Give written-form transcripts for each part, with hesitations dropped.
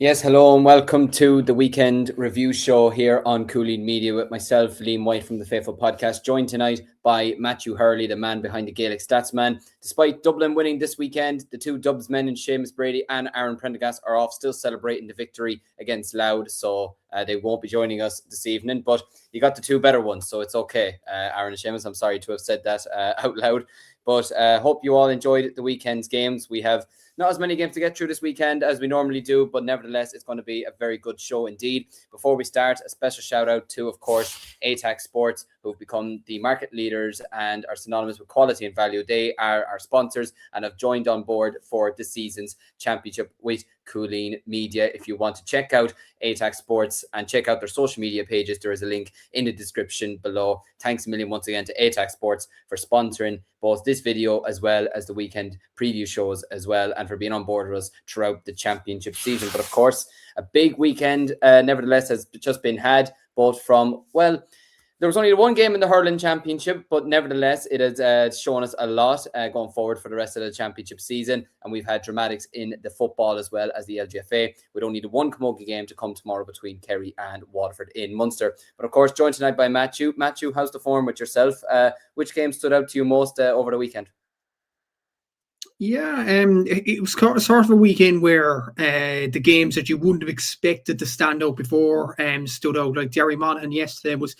Yes, hello and welcome to the weekend review show here on Cúilín Media with myself, Liam White from the Faithful Podcast, joined tonight by Matthew Hurley, the man behind the Gaelic Statsman. Despite Dublin winning this weekend, the two Dubs men, Seamus Brady and Aaron Prendergast, are off still celebrating the victory against Louth, so they won't be joining us this evening, but you got the two better ones, so it's okay. Aaron and Seamus, I'm sorry to have said that out loud, but hope you all enjoyed the weekend's games. We have not as many games to get through this weekend as we normally do, but nevertheless, it's going to be a very good show indeed. Before we start, a special shout out to, of course, ATAC Sports, who've become the market leaders and are synonymous with quality and value. They are our sponsors and have joined on board for this season's championship with Cúilín Media. If you want to check out ATAC Sports and check out their social media pages, there is a link in the description below. Thanks a million once again to ATAC Sports for sponsoring both this video as well as the weekend preview shows as well, and for being on board with us throughout the championship season. But of course, a big weekend nevertheless has just been had, both from, well, there was only one game in the Hurling Championship, but nevertheless, it has shown us a lot going forward for the rest of the championship season. And we've had dramatics in the football as well as the LGFA, with only the one camogie game to come tomorrow between Kerry and Waterford in Munster. But of course, joined tonight by Matthew. Matthew, how's the form with yourself? Which game stood out to you most over the weekend? Yeah, it was sort of a weekend where the games that you wouldn't have expected to stand out before stood out. Like Derry Monaghan yesterday was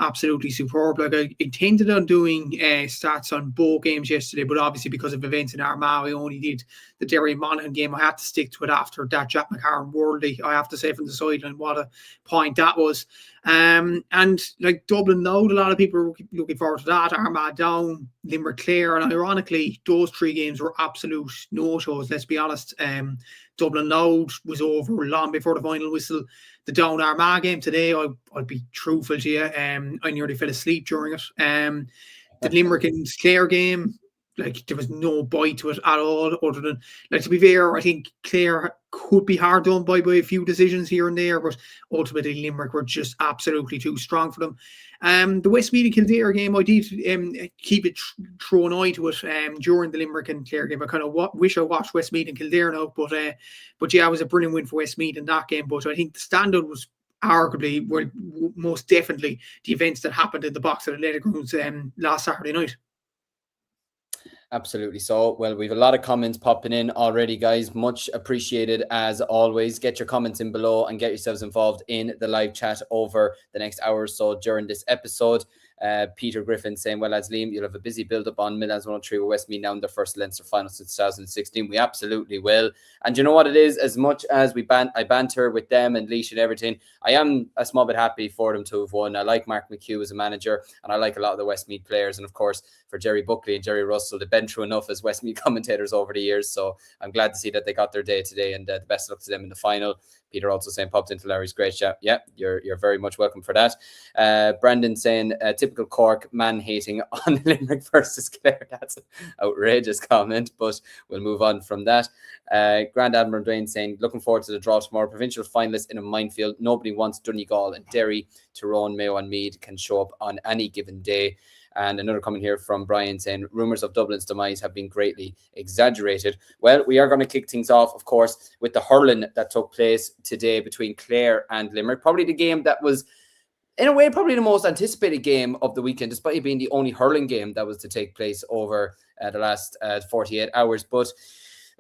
absolutely superb. Like I intended on doing stats on both games yesterday, but obviously because of events in Armagh, I only did the Derry Monaghan game. I had to stick to it after that Jack McCarron worldly. I have to say from the sideline, what a point that was. And like Dublin Louth, a lot of people are looking forward to that. Armagh down, Limerick Clare, and ironically, those three games were absolute no-shows. Let's be honest. Dublin Louth was over long before the final whistle. The Down Armagh game today, I'll be truthful to you, I nearly fell asleep during it. The Limerick and Clare game, like there was no bite to it at all, other than, like, to be fair, I think Clare could be hard done by a few decisions here and there, but ultimately Limerick were just absolutely too strong for them. The Westmeath and Kildare game, I did keep it thrown eye to it during the Limerick and Clare game. I kind of wish I watched Westmeath and Kildare now, but yeah, it was a brilliant win for Westmeath in that game. But I think the standout was arguably, well, most definitely, the events that happened in the Box at Athletic Grounds last Saturday night. Absolutely. So, well, we've a lot of comments popping in already, guys. Much appreciated as always. Get your comments in below and get yourselves involved in the live chat over the next hour or so during this episode. Peter Griffin saying, well, as Liam, you'll have a busy build-up on Millans 103 with Westmeath now in their first Leinster final since 2016. We absolutely will. And you know what it is? As much as I banter with them and Leash and everything, I am a small bit happy for them to have won. I like Mark McHugh as a manager, and I like a lot of the Westmeath players. And of course, for Jerry Buckley and Jerry Russell, they've been through enough as Westmeath commentators over the years. So I'm glad to see that they got their day today, and the best of luck to them in the final. Peter also saying, popped into Larry's great chat. Yeah, you're very much welcome for that. Brendan saying, typical Cork man-hating on Limerick versus Clare. That's an outrageous comment, but we'll move on from that. Grand Admiral Dwayne saying, looking forward to the draw tomorrow. Provincial finalists in a minefield. Nobody wants Donegal and Derry. Tyrone, Mayo and Meath can show up on any given day. And another comment here from Brian saying, rumours of Dublin's demise have been greatly exaggerated. Well, we are going to kick things off, of course, with the hurling that took place today between Clare and Limerick. Probably the game that was, in a way, probably the most anticipated game of the weekend, despite it being the only hurling game that was to take place over the last 48 hours. But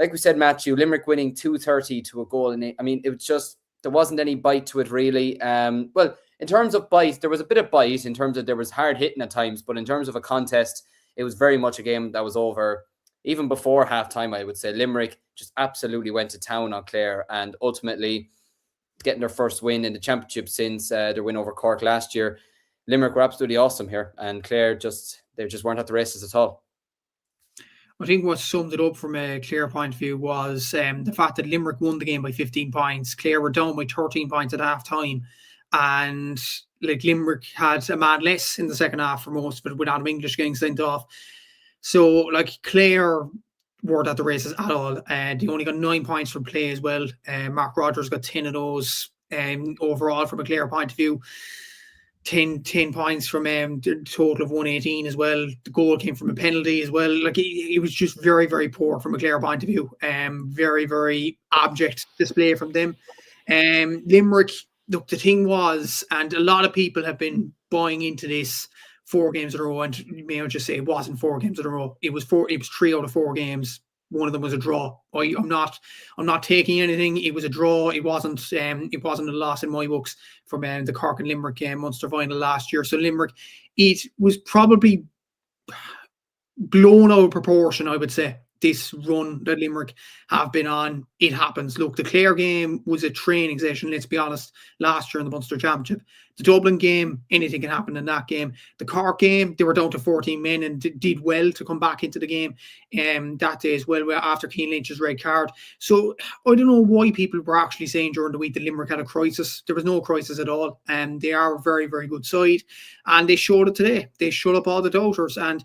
like we said, Matthew, Limerick winning 230 to a goal. I mean, it was just, there wasn't any bite to it, really. Well, in terms of bite, there was a bit of bite in terms of there was hard hitting at times, but in terms of a contest, it was very much a game that was over even before halftime, I would say. Limerick just absolutely went to town on Clare and ultimately getting their first win in the championship since their win over Cork last year. Limerick were absolutely awesome here, and Clare they just weren't at the races at all. I think what summed it up from a Clare point of view was the fact that Limerick won the game by 15 points. Clare were down by 13 points at half-time. And like Limerick had a man less in the second half for most of it, with Adam English getting sent off. So like Clare weren't at the races at all. They only got 9 points from play as well. Mark Rogers got 10 of those overall from a Clare point of view. 10 points from the total of 118 as well. The goal came from a penalty as well. Like it was just very, very poor from a Clare point of view. Very, very abject display from them. Limerick, look, the thing was, and a lot of people have been buying into this 4 games in a row, and may I just say it wasn't 4 games in a row. It was 3 out of 4 games. One of them was a draw. I'm not taking anything. It was a draw. It wasn't a loss in my books from the Cork and Limerick Munster final last year. So Limerick, it was probably blown out of proportion, I would say, this run that Limerick have been on. It happens. Look, the Clare game was a training session, let's be honest, last year in the Munster Championship. The Dublin game, anything can happen in that game. The Cork game, they were down to 14 men and did well to come back into the game that day as well after Cian Lynch's red card. So I don't know why people were actually saying during the week that Limerick had a crisis. There was no crisis at all. They are a very, very good side, and they showed it today. They shut up all the doubters, and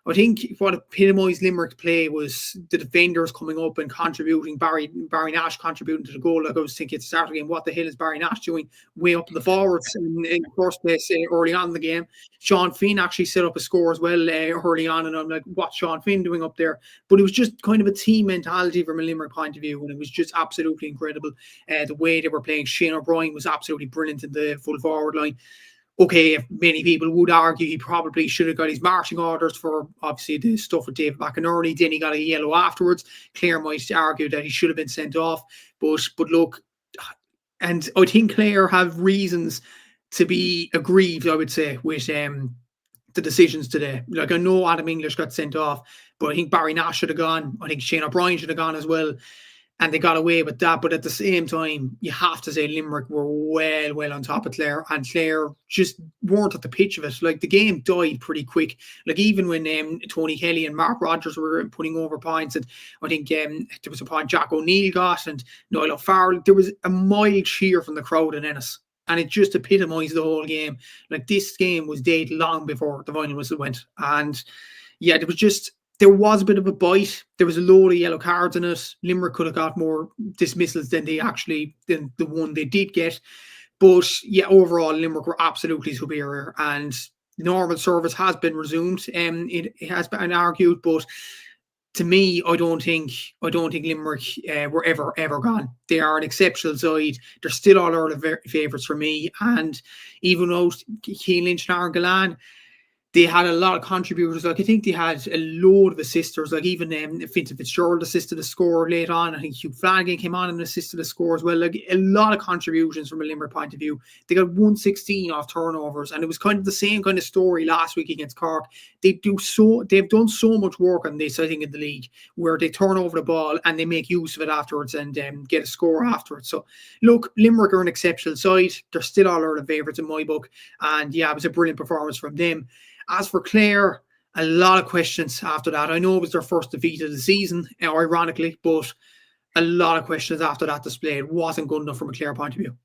I think what epitomised Limerick play was the defenders coming up and contributing. Barry Nash contributing to the goal. Like I was thinking at the start of the game, what the hell is Barry Nash doing way up in the forwards in the first place early on in the game? Sean Finn actually set up a score as well early on, and I'm like, what's Sean Finn doing up there? But it was just kind of a team mentality from a Limerick point of view, and it was just absolutely incredible. The way they were playing. Shane O'Brien was absolutely brilliant in the full forward line. Okay, if many people would argue he probably should have got his marching orders for obviously the stuff with David McInerney, then he got a yellow afterwards. Clare might argue that he should have been sent off, but look, and I think Clare have reasons to be aggrieved, I would say, with the decisions today. Like, I know Adam English got sent off, but I think Barry Nash should have gone. I think Shane O'Brien should have gone as well. And they got away with that. But at the same time, you have to say Limerick were well on top of Clare. And Clare just weren't at the pitch of it. Like, the game died pretty quick. Like, even when Tony Kelly and Mark Rogers were putting over points, and I think there was a point Jack O'Neill got and Niall O'Farrell, there was a mild cheer from the crowd in Ennis. And it just epitomised the whole game. Like, this game was dead long before the final whistle went. And yeah, there was a bit of a bite. There was a load of yellow cards in it. Limerick could have got more dismissals than the one they did get. But yeah, overall, Limerick were absolutely superior, and normal service has been resumed. It has been argued, but to me, I don't think Limerick were ever gone. They are an exceptional side. They're still all Ireland favourites for me. And even though Cian Lynch and Aaron Gillane, they had a lot of contributors. Like, I think they had a load of assisters. Like, even Vincent Fitzgerald assisted a score late on. I think Hugh Flanagan came on and assisted a score as well. Like, a lot of contributions from a Limerick point of view. They got 116 off turnovers, and it was kind of the same kind of story last week against Cork. They've done so much work on this, I think, in the league, where they turn over the ball and they make use of it afterwards and get a score afterwards. So, look, Limerick are an exceptional side. They're still all Ireland favourites in my book, and yeah, it was a brilliant performance from them. As for Clare, a lot of questions after that. I know it was their first defeat of the season, ironically, but a lot of questions after that display. It wasn't good enough from a Clare point of view.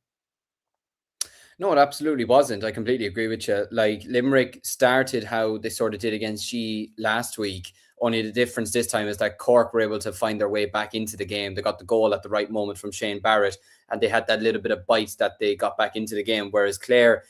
No, it absolutely wasn't. I completely agree with you. Like, Limerick started how they sort of did against She last week. Only the difference this time is that Cork were able to find their way back into the game. They got the goal at the right moment from Shane Barrett, and they had that little bit of bite that they got back into the game, whereas Clare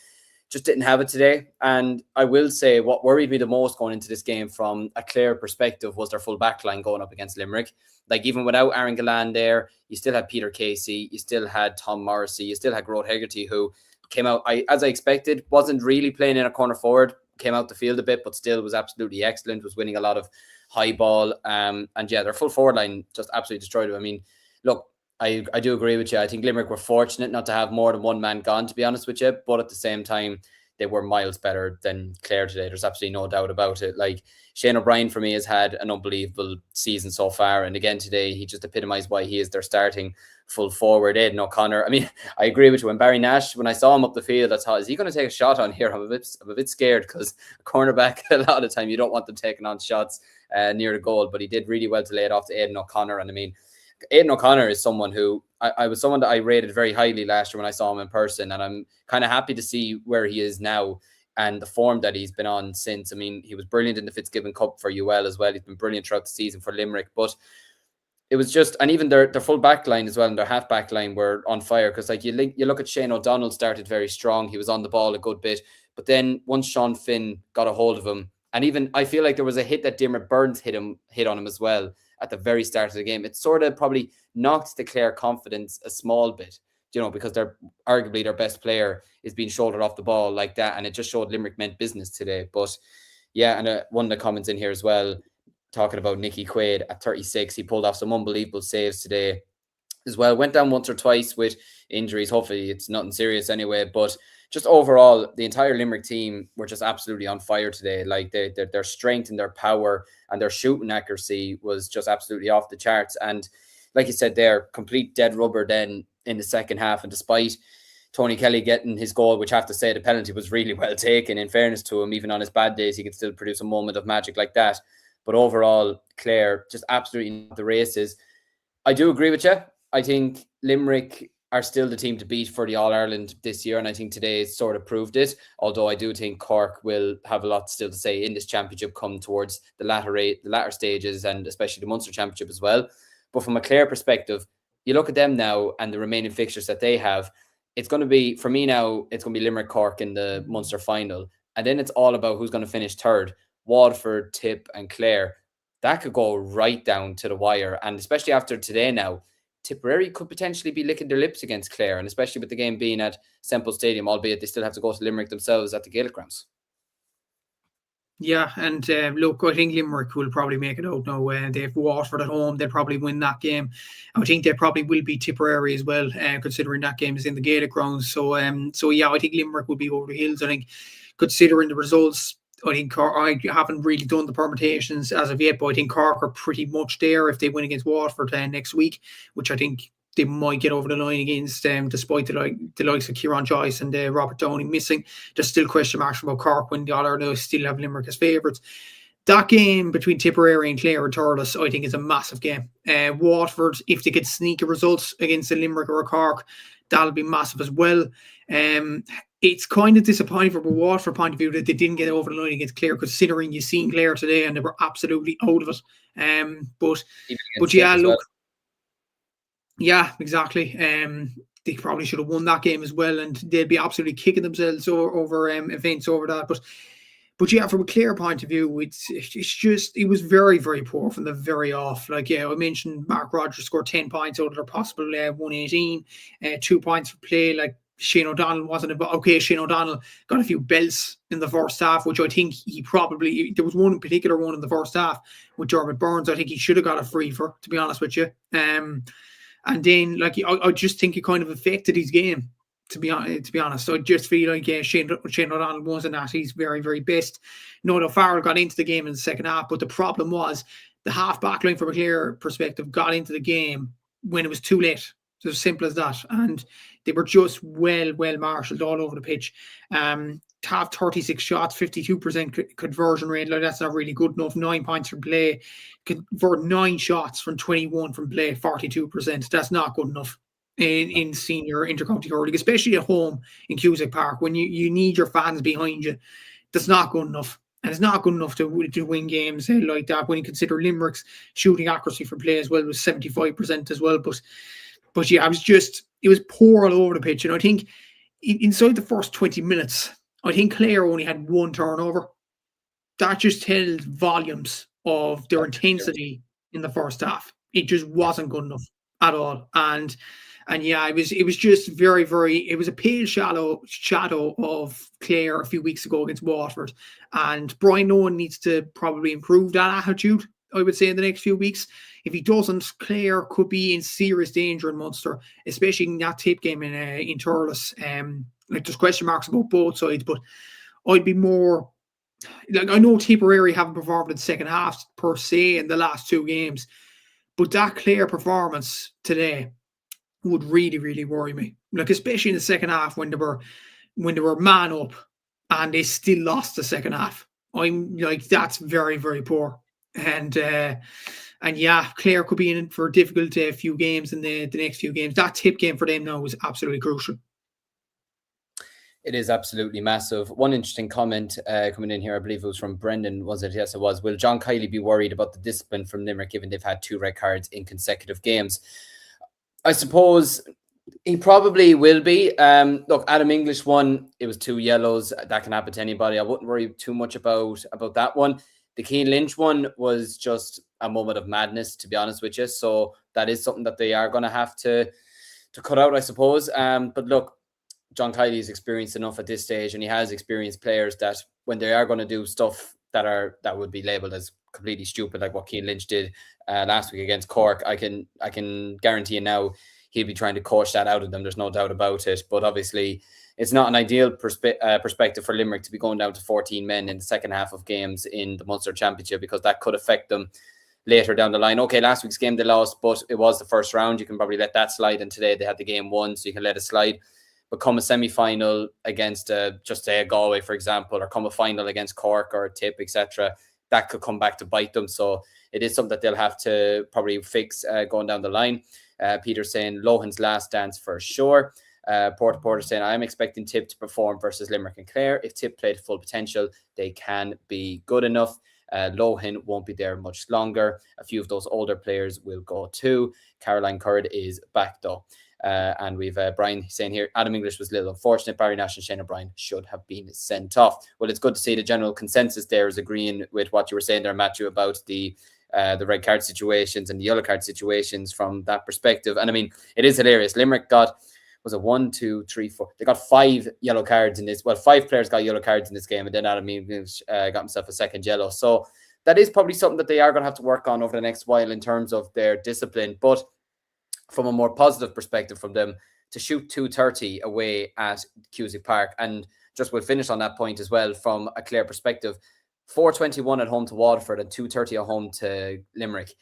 just didn't have it today. And I will say what worried me the most going into this game from a Clare perspective was their full back line going up against Limerick. Like, even without Aaron Gillane there, you still had Peter Casey, you still had Tom Morrissey, you still had Grode Hegarty, who came out, as I expected, wasn't really playing in a corner forward, came out the field a bit, but still was absolutely excellent, was winning a lot of high ball. And yeah, their full forward line just absolutely destroyed them. I mean, look, I do agree with you. I think Limerick were fortunate not to have more than one man gone, to be honest with you. But at the same time, they were miles better than Clare today. There's absolutely no doubt about it. Like, Shane O'Brien, for me, has had an unbelievable season so far. And again, today, he just epitomised why he is their starting full forward. Aidan O'Connor. I mean, I agree with you. When Barry Nash, when I saw him up the field, I thought, is he going to take a shot on here? I'm a bit scared, because cornerback, a lot of the time, you don't want them taking on shots near the goal. But he did really well to lay it off to Aidan O'Connor. And I mean, Aidan O'Connor is someone who I was someone that I rated very highly last year when I saw him in person, and I'm kind of happy to see where he is now and the form that he's been on since. I mean, he was brilliant in the Fitzgibbon Cup for UL as well. He's been brilliant throughout the season for Limerick, but it was just, and even their full back line as well and their half back line were on fire, because like you look at Shane O'Donnell started very strong. He was on the ball a good bit, but then once Sean Finn got a hold of him, and even I feel like there was a hit that Diarmaid Burns hit on him as well at the very start of the game. It sort of probably knocked the Clare confidence a small bit. because they're arguably their best player is being shouldered off the ball like that. And it just showed Limerick meant business today. But yeah, and one of the comments in here as well, talking about Nicky Quaid at 36, he pulled off some unbelievable saves today as well. Went down once or twice with injuries. Hopefully it's nothing serious anyway. But just overall, the entire Limerick team were just absolutely on fire today. Like their strength and their power and their shooting accuracy was just absolutely off the charts. And like you said, they're complete dead rubber then in the second half. And despite Tony Kelly getting his goal, which I have to say the penalty was really well taken, in fairness to him, even on his bad days, he could still produce a moment of magic like that. But overall, Clare just absolutely not the races. I do agree with you. I think Limerick are still the team to beat for the All-Ireland this year, and I think today sort of proved it, although I do think Cork will have a lot still to say in this championship come towards the latter stages, and especially the Munster Championship as well. But from a Clare perspective, you look at them now and the remaining fixtures that they have, it's going to be, for me now, it's going to be Limerick Cork in the Munster final, and then it's all about who's going to finish third. Waterford, Tip and Clare. That could go right down to the wire, and especially after today now, Tipperary could potentially be licking their lips against Clare, and especially with the game being at Semple Stadium, albeit they still have to go to Limerick themselves at the Gaelic grounds. Yeah, and look, I think Limerick will probably make it out now. They have Waterford at home. They'll probably win that game. I think they probably will beat Tipperary as well, considering that game is in the Gaelic grounds. So yeah, I think Limerick will be over the hills. I think, considering the results, I think Cork, I haven't really done the permutations as of yet, but I think Cork are pretty much there if they win against Waterford next week, which I think they might get over the line against, despite the likes of Kieran Joyce and Robert Downey missing. There's still question marks about Cork when the All-Ireland still have Limerick as favourites. That game between Tipperary and Clare and Thurles, I think, is a massive game. Waterford, if they get sneaky results against a Limerick or a Cork, that'll be massive as well. It's kind of disappointing from a Waterford point of view that they didn't get over the line against Clare, considering you've seen Clare today and they were absolutely out of it. But yeah, look. Well. Yeah, exactly. They probably should have won that game as well, and they'd be absolutely kicking themselves over events over that. But yeah, from a Clare point of view, it was very, very poor from the very off. Like, yeah, I mentioned Mark Rogers scored 10 points out of their possible 118, 2 points for play. Like, Shane O'Donnell wasn't about. Okay, Shane O'Donnell got a few belts in the first half, which I think there was one in particular one in the first half with Dermot Burns. I think he should have got a free for, to be honest with you. And then, like, I just think it kind of affected his game, to be honest. I just feel like Shane O'Donnell wasn't at his very, very best. Noel Farrell got into the game in the second half, but the problem was the half back line from a Clare perspective got into the game when it was too late. It's as simple as that. And they were just well marshalled all over the pitch. To have 36 shots, 52% conversion rate, like, that's not really good enough. 9 points from play. Convert 9 shots from 21 from play, 42%. That's not good enough in senior intercounty hurling, especially at home in Cusack Park when you need your fans behind you. That's not good enough. And it's not good enough to win games like that when you consider Limerick's shooting accuracy for play as well was 75% as well. But yeah, it was poor all over the pitch. And I think inside the first 20 minutes, I think Clare only had 1 turnover. That just tells volumes of their intensity in the first half. It just wasn't good enough at all. And yeah, it was just very, very, it was a pale shadow of Clare a few weeks ago against Waterford. And Brian Nolan needs to probably improve that attitude, I would say, in the next few weeks. If he doesn't, Clare could be in serious danger in Munster, especially in that Tip game in Thurles. Like, there's question marks about both sides, but I'd be more like, I know Tipperary haven't performed in the second half per se in the last 2 games, but that Clare performance today would really, really worry me. Like, especially in the second half when they were man up and they still lost the second half. I'm like, that's very, very poor. And yeah, Clare could be in for a difficult few games in the next few games. That Tip game for them now is absolutely crucial. It is absolutely massive. One interesting comment coming in here, I believe it was from Brendan, was it? Yes, it was. Will John Kiely be worried about the discipline from Limerick given they've had 2 red cards in consecutive games? I suppose he probably will be. Look, Adam English won. It was 2 yellows. That can happen to anybody. I wouldn't worry too much about that one. The Cian Lynch one was just a moment of madness, to be honest with you. So that is something that they are going to have to cut out, I suppose. But look, John Kiley is experienced enough at this stage, and he has experienced players that when they are going to do stuff that would be labelled as completely stupid, like what Cian Lynch did last week against Cork, I can guarantee you now he'll be trying to coach that out of them. There's no doubt about it. But obviously, it's not an ideal perspective for Limerick to be going down to 14 men in the second half of games in the Munster Championship, because that could affect them later down the line. Okay, last week's game they lost, but it was the first round. You can probably let that slide, and today they had the game won, so you can let it slide. But come a semi-final against just say a Galway, for example, or come a final against Cork or a Tip, etc., that could come back to bite them. So it is something that they'll have to probably fix going down the line. Peter saying Lohan's last dance for sure. Porter saying, I'm expecting Tip to perform versus Limerick and Clare. If Tip played full potential, they can be good enough. Lohan won't be there much longer. A few of those older players will go too. Caroline Curd is back though. And we've Brian saying here, Adam English was a little unfortunate. Barry Nash and Shane O'Brien should have been sent off. Well, it's good to see the general consensus there is agreeing with what you were saying there, Matthew, about the red card situations and the yellow card situations from that perspective. And I mean, it is hilarious. Limerick got, was it 1, 2, 3, 4? They got 5 yellow cards in this. Well, 5 players got yellow cards in this game, and then Adam English got himself a second yellow. So that is probably something that they are going to have to work on over the next while in terms of their discipline. But from a more positive perspective from them, to shoot 230 away at Cusack Park, and just we'll finish on that point as well from a Clare perspective, 421 at home to Waterford and 230 at home to Limerick,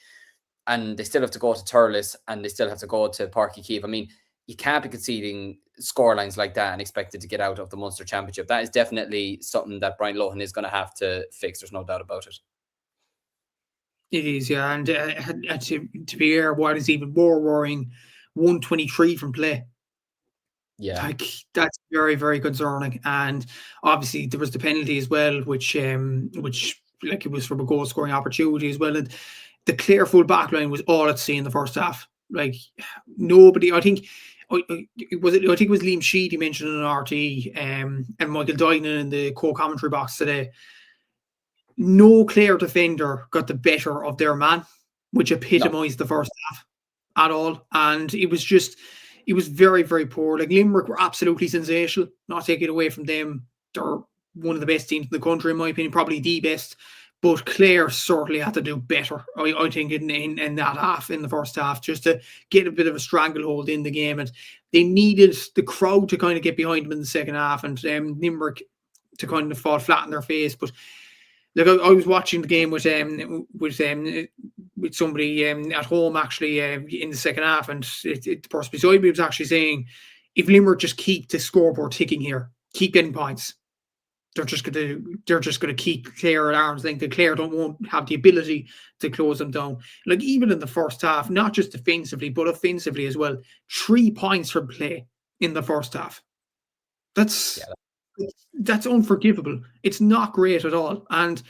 and they still have to go to Thurles and they still have to go to Páirc Uí Chaoimh. I mean, you can't be conceding scorelines like that and expected to get out of the Munster Championship. That is definitely something that Brian Lohan is going to have to fix. There's no doubt about it. It is, yeah. And to be fair, what is even more worrying, 123 from play. Yeah. Like, that's very, very concerning. And obviously there was the penalty as well, which like it was from a goal scoring opportunity as well. And the Clare full back line was all at sea in the first half. Like, nobody, I think it was Liam Sheedy mentioned in an RT, and Michael Dynan in the co-commentary box today. No Clare defender got the better of their man, which epitomised the first half at all. And it was very, very poor. Like, Limerick were absolutely sensational, not taking it away from them. They're one of the best teams in the country, in my opinion, probably the best. But Clare certainly had to do better, I think, in that half, in the first half, just to get a bit of a stranglehold in the game. And they needed the crowd to kind of get behind them in the second half, and Limerick to kind of fall flat in their face. But like, I was watching the game with somebody at home actually in the second half, and the person beside me was actually saying, if Limerick just keep the scoreboard ticking here, keep getting points, they're just gonna keep Clare at arm's length, and Clare won't have the ability to close them down. Like, even in the first half, not just defensively but offensively as well, 3 points from play in the first half. That's unforgivable. It's not great at all. And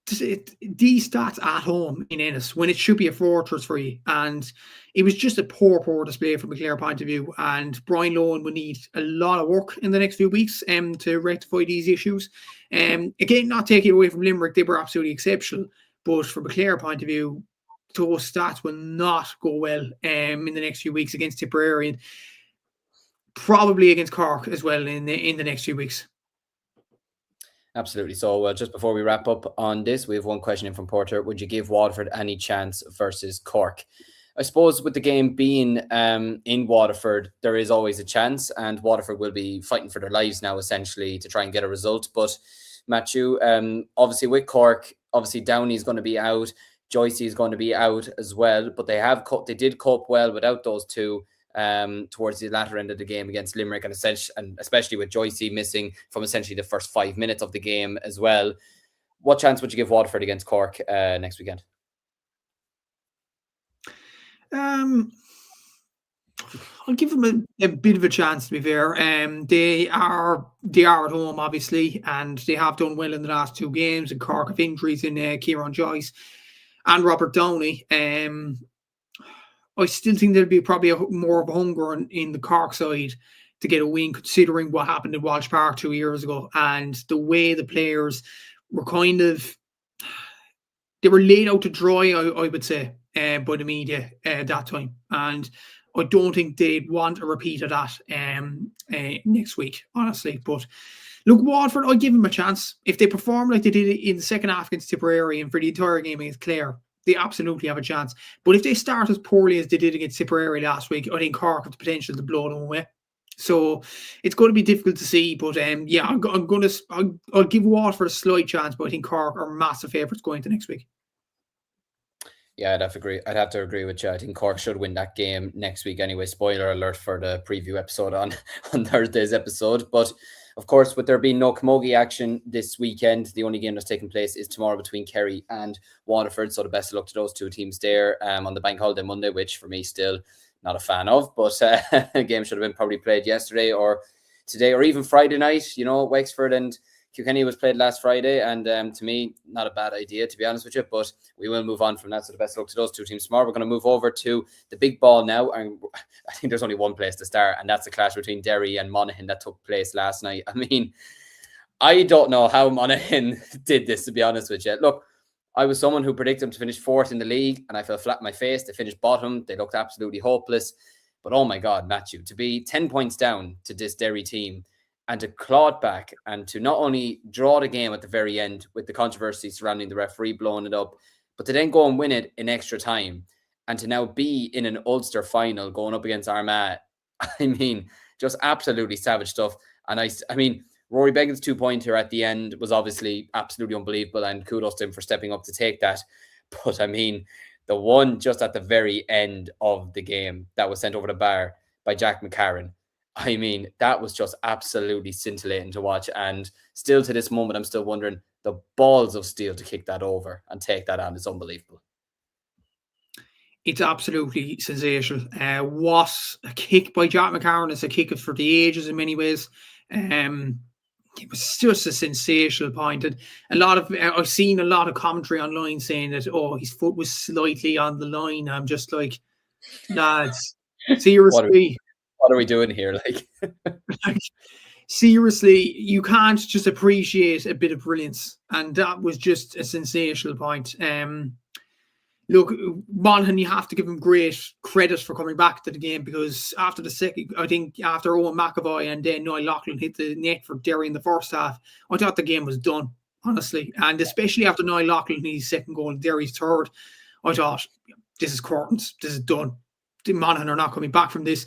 these stats at home in Ennis, when it should be a fortress for you, and it was just a poor display from a Clare point of view. And Brian Lohan will need a lot of work in the next few weeks to rectify these issues. Again, not taking it away from Limerick, they were absolutely exceptional, but from a Clare point of view, those stats will not go well in the next few weeks against Tipperary, and probably against Cork as well in the next few weeks. Absolutely. So just before we wrap up on this, we have one question in from Porter. Would you give Waterford any chance versus Cork? I suppose with the game being in Waterford, there is always a chance, and Waterford will be fighting for their lives now, essentially, to try and get a result. But Matthew, obviously with Cork, obviously Downey is going to be out, Joycey is going to be out as well, but they did cope well without those two towards the latter end of the game against Limerick, and especially with Joycey missing from essentially the first 5 minutes of the game as well. What chance would you give Waterford against Cork next weekend? I'll give them a bit of a chance, to be fair. They are at home, obviously, and they have done well in the last 2 games, and Cork have injuries in Kieran Joyce and Robert Downey. I still think there'll be probably more of a hunger in the Cork side to get a win, considering what happened in Walsh Park 2 years ago, and the way the players were they were laid out to dry, I would say, by the media at that time. And I don't think they'd want a repeat of that next week, honestly. But look, Waterford, I'd give them a chance. If they perform like they did in the second half against Tipperary and for the entire game against Clare, they absolutely have a chance. But if they start as poorly as they did against Tipperary last week, I think Cork have the potential to blow them away. So it's going to be difficult to see. But yeah, I'll give Waterford a slight chance, but I think Cork are massive favourites going into next week. Yeah, I'd have to agree with you. I think Cork should win that game next week anyway. Spoiler alert for the preview episode on Thursday's episode. But of course, with there being no camogie action this weekend, the only game that's taking place is tomorrow between Kerry and Waterford. So the best of luck to those two teams there on the bank holiday Monday, which for me still not a fan of. But a game should have been probably played yesterday or today or even Friday night. Wexford and Kilkenny was played last Friday, and to me, not a bad idea, to be honest with you, but we will move on from that, so the best of luck to those two teams tomorrow. We're going to move over to the big ball now, and I think there's only one place to start, and that's the clash between Derry and Monaghan that took place last night. I mean, I don't know how Monaghan did this, to be honest with you. Look, I was someone who predicted them to finish fourth in the league, and I fell flat in my face. They finished bottom. They looked absolutely hopeless, but oh my God, Matthew, to be 10 points down to this Derry team, and to claw it back and to not only draw the game at the very end with the controversy surrounding the referee blowing it up, but to then go and win it in extra time and to now be in an Ulster final going up against Armagh. I mean, just absolutely savage stuff. And I mean, Rory Beggan's 2-pointer at the end was obviously absolutely unbelievable, and kudos to him for stepping up to take that. But I mean, the one just at the very end of the game that was sent over the bar by Jack McCarron, I mean, that was just absolutely scintillating to watch. And still to this moment, I'm still wondering the balls of steel to kick that over and take that on is unbelievable. It's absolutely sensational. What a kick by Jack McCarron. It's a kick for the ages in many ways. It was just a sensational point. And I've seen a lot of commentary online saying that, his foot was slightly on the line. I'm just like, lads, seriously. What are we doing here? Like, seriously, you can't just appreciate a bit of brilliance. And that was just a sensational point. Look, Monaghan, you have to give him great credit for coming back to the game, because after Owen McAvoy and then Niall Loughlin hit the net for Derry in the first half, I thought the game was done, honestly. And especially after Niall Loughlin his second goal and Derry's third, I thought, this is curtains. This is done. The Monaghan are not coming back from this.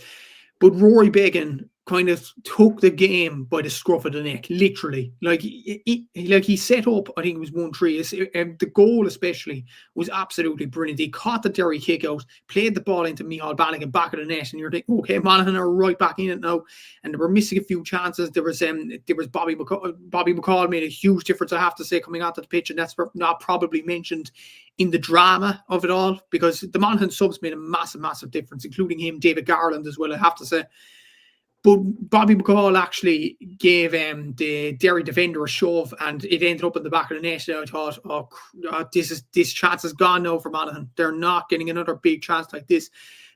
But Rory Beggan kind of took the game by the scruff of the neck, literally. Like he set up, I think it was 1-3. The goal especially was absolutely brilliant. He caught the Derry kick out, played the ball into Micheál Bannigan back of the net, and you're thinking, okay, Monaghan are right back in it now. And they were missing a few chances. There was Bobby McCall made a huge difference, I have to say, coming onto the pitch, and that's not probably mentioned in the drama of it all, because the Monaghan subs made a massive, massive difference, including him, David Garland as well, I have to say. But Bobby McCall actually gave the Derry defender a shove, and it ended up in the back of the net. And I thought, this chance is gone now for Monaghan. They're not getting another big chance like this.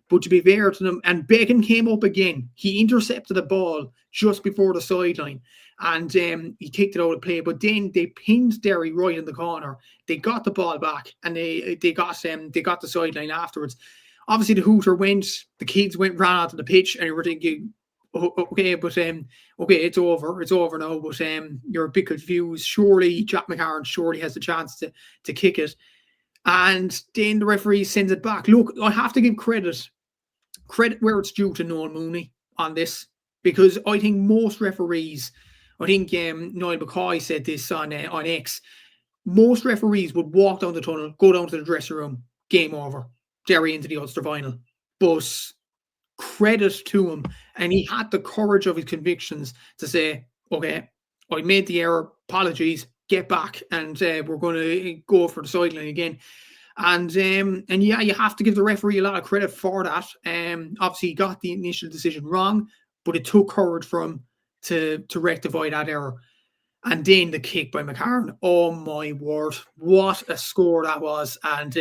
But to be fair to them, and Beggan came up again. He intercepted the ball just before the sideline, and he kicked it out of play. But then they pinned Derry right in the corner. They got the ball back, and they got the sideline afterwards. Obviously, the kids ran onto the pitch, and you were thinking, okay, but it's over. It's over now. But you're a bit confused. Surely Jack McCarron has the chance to kick it, and then the referee sends it back. Look, I have to give credit where it's due to Noel Mooney on this, because I think most referees, I think Niall McCoy said this on X, most referees would walk down the tunnel, go down to the dressing room, game over, Derry into the Ulster final. But credit to him, and he had the courage of his convictions to say, okay, I made the error, apologies, get back, and we're going to go for the sideline again. And yeah, you have to give the referee a lot of credit for that. Obviously, he got the initial decision wrong, but it took courage for him to rectify that error. And then the kick by McCarron. Oh my word, what a score that was! And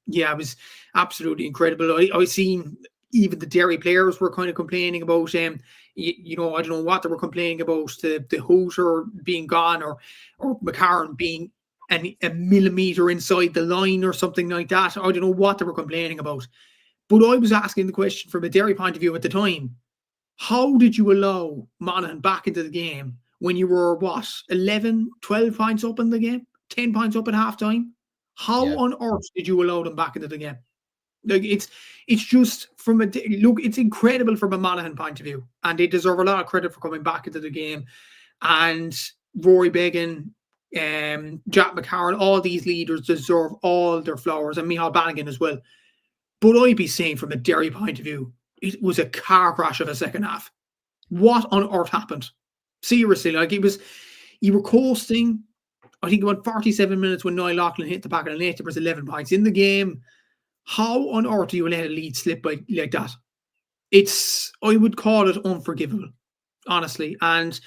yeah, it was absolutely incredible. I seen even the Derry players were kind of complaining about I don't know what they were complaining about, the hooter being gone, or McCarron being a millimetre inside the line or something like that. I don't know what they were complaining about. But I was asking the question from a Derry point of view at the time. How did you allow Monaghan back into the game when you were, 11, 12 points up in the game? 10 points up at halftime? How on earth did you allow them back into the game? Like, it's just look, it's incredible from a Monaghan point of view, and they deserve a lot of credit for coming back into the game. And Rory Beggan, Jack McCarron, all these leaders deserve all their flowers, and Micheál Bannigan as well. But I'd be saying from a Derry point of view, it was a car crash of a second half. What on earth happened? Seriously, like, you were coasting. I think about 47 minutes when Niall Loughlin hit the back of the net. There was 11 points in the game. How on earth do you let a lead slip by like that? I would call it unforgivable, honestly. And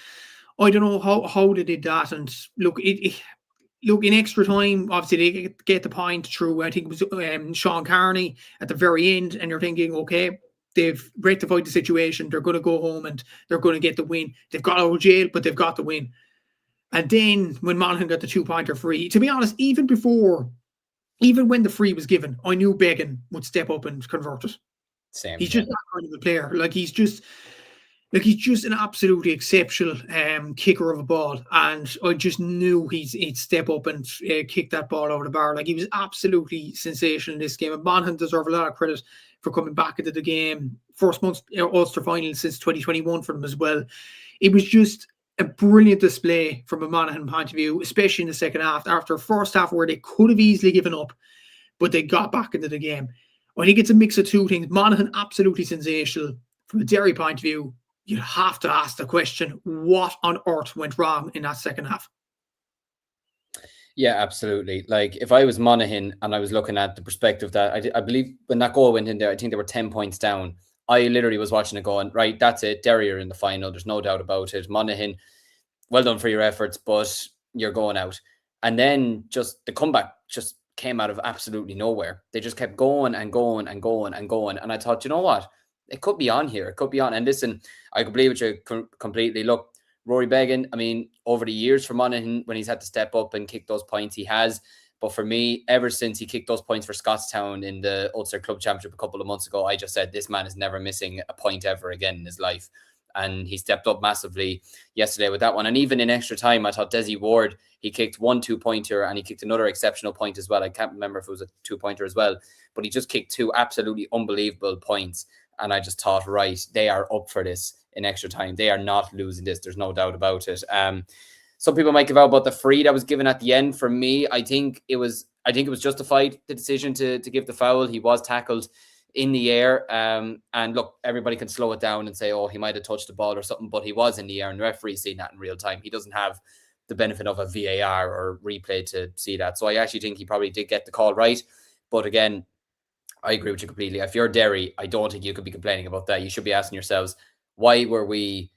I don't know how they did that. And look, in extra time, obviously they get the point through. I think it was Sean Carney at the very end, and you're thinking, okay, they've rectified the situation. They're going to go home and they're going to get the win. They've got out of jail, but they've got the win. And then when Monaghan got the 2-pointer free, to be honest, even when the free was given, I knew Beggan would step up and convert it. He's just that kind of a player. Like, he's just an absolutely exceptional kicker of a ball, and I just knew he'd step up and kick that ball over the bar. Like, he was absolutely sensational in this game, and Monaghan deserve a lot of credit for coming back into the game. First Ulster final since 2021 for them as well. It was just a brilliant display from a Monaghan point of view, especially in the second half, after a first half where they could have easily given up, but they got back into the game. I think it's a mix of two things. Monaghan, absolutely sensational. From a Derry point of view, you have to ask the question, what on earth went wrong in that second half? Yeah, absolutely. Like, if I was Monaghan and I was looking at the perspective that I believe when that goal went in there, I think they were 10 points down. I literally was watching it going, right, that's it. Derry are in the final. There's no doubt about it. Monaghan, well done for your efforts, but you're going out. And then just the comeback just came out of absolutely nowhere. They just kept going and going and going and going. And I thought, you know what? It could be on here. It could be on. And listen, I could believe with you completely. Look, Rory Beggan, I mean, over the years for Monaghan, when he's had to step up and kick those points, he has. But for me, ever since he kicked those points for Scottstown in the Ulster Club Championship a couple of months ago, I just said, this man is never missing a point ever again in his life. And he stepped up massively yesterday with that one. And even in extra time, I thought Desi Ward, he kicked 1 2-pointer and he kicked another exceptional point as well. I can't remember if it was a 2-pointer as well, but he just kicked 2 absolutely unbelievable points. And I just thought, right, they are up for this in extra time. They are not losing this. There's no doubt about it. Some people might give out about the free that was given at the end. For me, I think it was justified, the decision to give the foul. He was tackled in the air. And look, everybody can slow it down and say, oh, he might have touched the ball or something, but he was in the air and the referee's seen that in real time. He doesn't have the benefit of a VAR or replay to see that. So I actually think he probably did get the call right. But again, I agree with you completely. If you're Derry, I don't think you could be complaining about that. You should be asking yourselves, why were we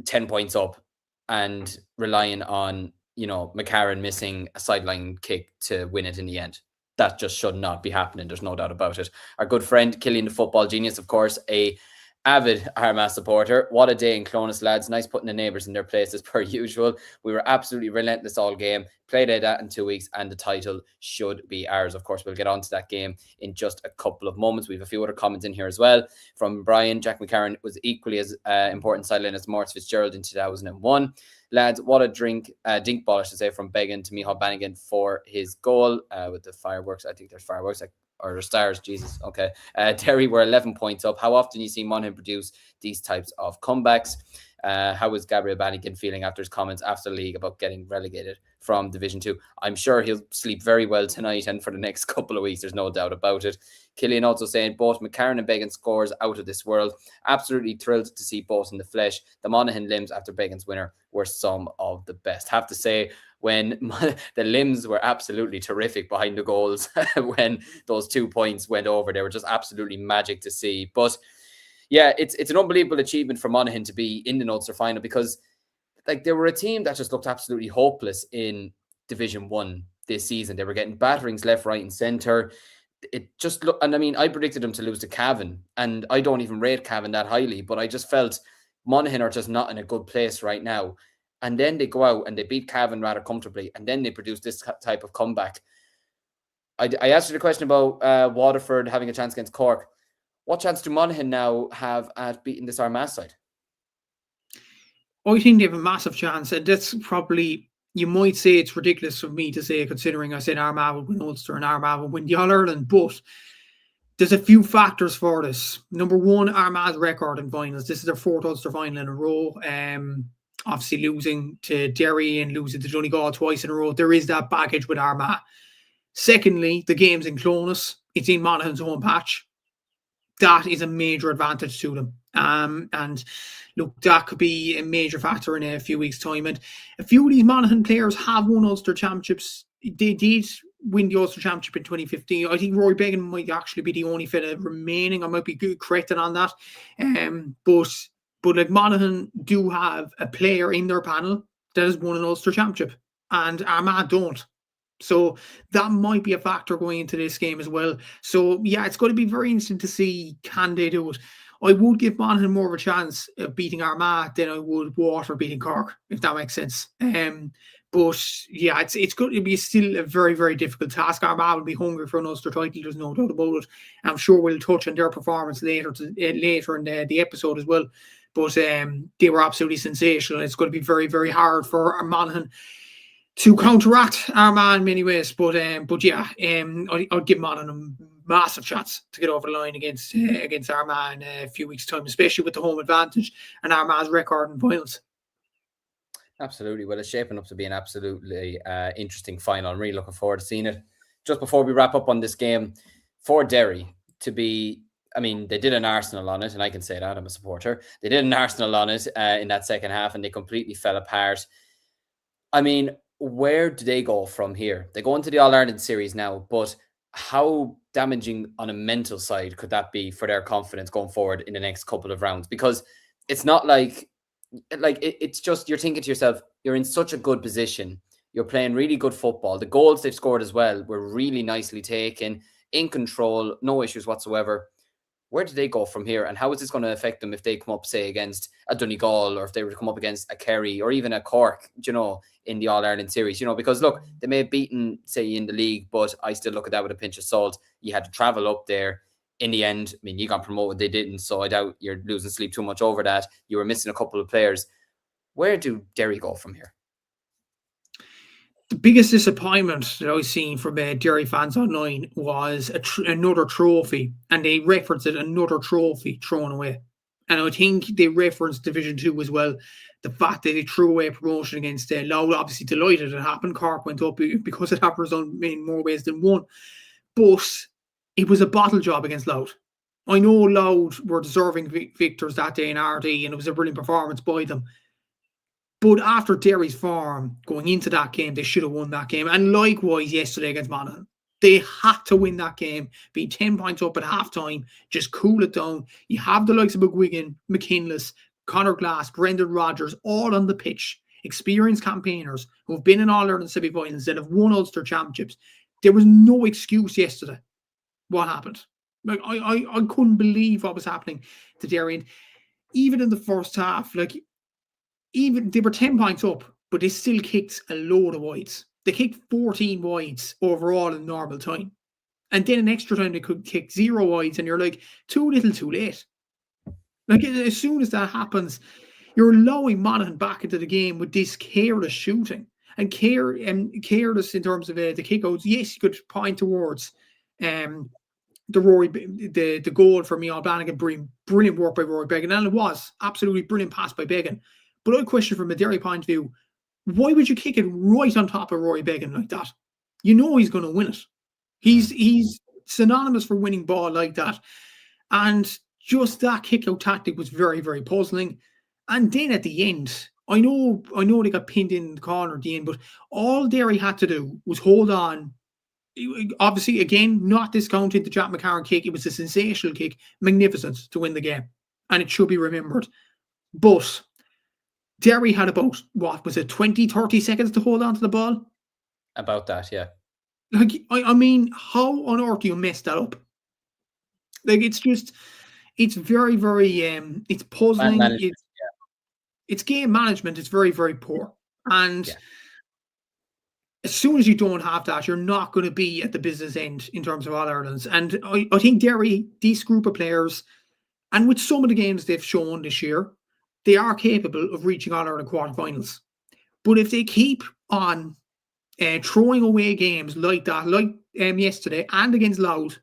10 points up and relying on, McCarron missing a sideline kick to win it in the end? That just should not be happening. There's no doubt about it. Our good friend, Killian the Football Genius, of course, a avid Armagh supporter. What a day in Clonus, lads. Nice putting the neighbours in their places per usual. We were absolutely relentless all game. Played at that in 2 weeks, and the title should be ours. Of course, we'll get on to that game in just a couple of moments. We have a few other comments in here as well. From Brian, Jack McCarron was equally as important sideline as Maurice Fitzgerald in 2001. Lads, what a dink ball, I should say, from Beggan to Micheál Bannigan for his goal with the fireworks. I think there's fireworks. Or the stars, Jesus. Okay. Derry were 11 points up. How often you see Monaghan produce these types of comebacks? How is Gabriel Bannigan feeling after his comments after the league about getting relegated from Division 2? I'm sure he'll sleep very well tonight and for the next couple of weeks. There's no doubt about it. Killian also saying both McCarron and Beggan scores out of this world. Absolutely thrilled to see both in the flesh. The Monaghan limbs after Beggan's winner were some of the best. Have to say, when the limbs were absolutely terrific behind the goals when those 2 points went over, they were just absolutely magic to see. But yeah, it's an unbelievable achievement for Monaghan to be in the Ulster final, because like they were a team that just looked absolutely hopeless in Division 1 this season. They were getting batterings left, right and centre. It just looked, and I mean, I predicted them to lose to Cavan, and I don't even rate Cavan that highly, but I just felt Monaghan are just not in a good place right now. And then they go out and they beat Cavan rather comfortably, and then they produce this type of comeback. I asked you the question about Waterford having a chance against Cork. What chance do Monaghan now have at beating this Armagh side? I think they have a massive chance, and that's probably, you might say it's ridiculous of me to say, considering I said Armagh would win Ulster and Armagh would win the All-Ireland, but there's a few factors for this. Number one, Armagh's record in finals. This is their 4th Ulster final in a row. Obviously losing to Derry and losing to Donegal twice in a row. There is that baggage with Armagh. Secondly, the game's in Clonus. It's in Monaghan's home patch. That is a major advantage to them. And look, that could be a major factor in a few weeks' time. And a few of these Monaghan players have won Ulster Championships. They did win the Ulster Championship in 2015. I think Rory Beggan might actually be the only fella remaining. I might be corrected on that. But like, Monaghan do have a player in their panel that has won an Ulster Championship, and Armagh don't. So that might be a factor going into this game as well. So yeah, it's going to be very interesting to see, can they do it. I would give Monaghan more of a chance of beating Armagh than I would Waterford beating Cork, if that makes sense. But yeah, it's going to be still a very, very difficult task. Armagh will be hungry for an Ulster title, there's no doubt about it. I'm sure we'll touch on their performance later in the episode as well. But they were absolutely sensational. It's going to be very, very hard for Monaghan to counteract Armagh in many ways. But yeah, I'd give Monaghan a massive chance to get over the line against Armagh in a few weeks' time, especially with the home advantage and Armagh's record in finals. Absolutely. Well, it's shaping up to be an absolutely interesting final. I'm really looking forward to seeing it. Just before we wrap up on this game, for Derry to be, I mean, they did an Arsenal on it, and I can say that, I'm a supporter. They did an Arsenal on it in that second half, and they completely fell apart. I mean, where do they go from here? They go into the All-Ireland series now, but how damaging on a mental side could that be for their confidence going forward in the next couple of rounds? Because it's not like it's just, you're thinking to yourself, you're in such a good position. You're playing really good football. The goals they've scored as well were really nicely taken, in control, no issues whatsoever. Where do they go from here? And how is this going to affect them if they come up, say, against a Donegal, or if they were to come up against a Kerry or even a Cork, in the All-Ireland series? Because look, they may have beaten, say, in the league, but I still look at that with a pinch of salt. You had to travel up there. In the end, I mean, you got promoted, they didn't, so I doubt you're losing sleep too much over that. You were missing a couple of players. Where do Derry go from here? The biggest disappointment that I've seen from Derry fans online was another trophy, and they referenced it, another trophy thrown away. And I think they referenced Division 2 as well. The fact that they threw away promotion against Louth, obviously delighted it happened. Cork went up because it happened in more ways than one. But it was a bottle job against Louth. I know Louth were deserving victors that day in RD, and it was a brilliant performance by them. But after Derry's form going into that game, they should have won that game. And likewise yesterday against Monaghan. They had to win that game, be 10 points up at halftime, just cool it down. You have the likes of McGuigan, McKinless, Conor Glass, Brendan Rodgers, all on the pitch. Experienced campaigners who have been in All-Ireland semi-finals that have won Ulster Championships. There was no excuse yesterday what happened. Like, I couldn't believe what was happening to Derry. And even in the first half, even they were 10 points up, but they still kicked a load of wides. They kicked 14 wides overall in normal time. And then in extra time, they could kick 0 wides, and you're like, too little, too late. Like, as soon as that happens, you're allowing Monaghan back into the game with this careless shooting. And careless in terms of the kickouts. Yes, you could point towards the goal for Micheál Flanagan. Brilliant work by Rory Beggan. And it was absolutely brilliant pass by Beggan. But I question from a Derry point of view, why would you kick it right on top of Rory Beggan like that? You know he's going to win it. He's synonymous for winning ball like that. And just that kick-out tactic was very, very puzzling. And then at the end, I know they got pinned in the corner at the end, but all Derry had to do was hold on. Obviously, again, not discounting the Jack McCarron kick. It was a sensational kick, magnificent to win the game. And it should be remembered. But Derry had about, 20, 30 seconds to hold on to the ball? About that, yeah. Like, I mean, how on earth do you mess that up? Like, it's just, it's very, very, it's puzzling. It's game management. It's very, very poor. And as soon as you don't have that, you're not going to be at the business end in terms of All-Irelands. And I think Derry, this group of players, and with some of the games they've shown this year, they are capable of reaching All-Ireland quarterfinals. But if they keep on throwing away games like that, like yesterday and against Louth,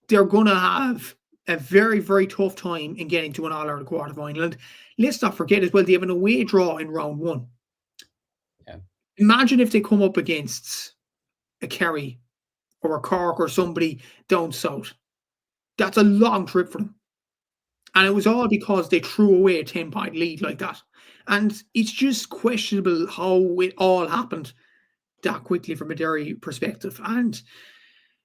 they're going to have a very, very tough time in getting to an All-Ireland quarterfinal. And let's not forget as well, they have an away draw in round 1. Yeah. Imagine if they come up against a Kerry or a Cork or somebody down south. That's a long trip for them. And it was all because they threw away a 10-point lead like that. And it's just questionable how it all happened that quickly from a Derry perspective. And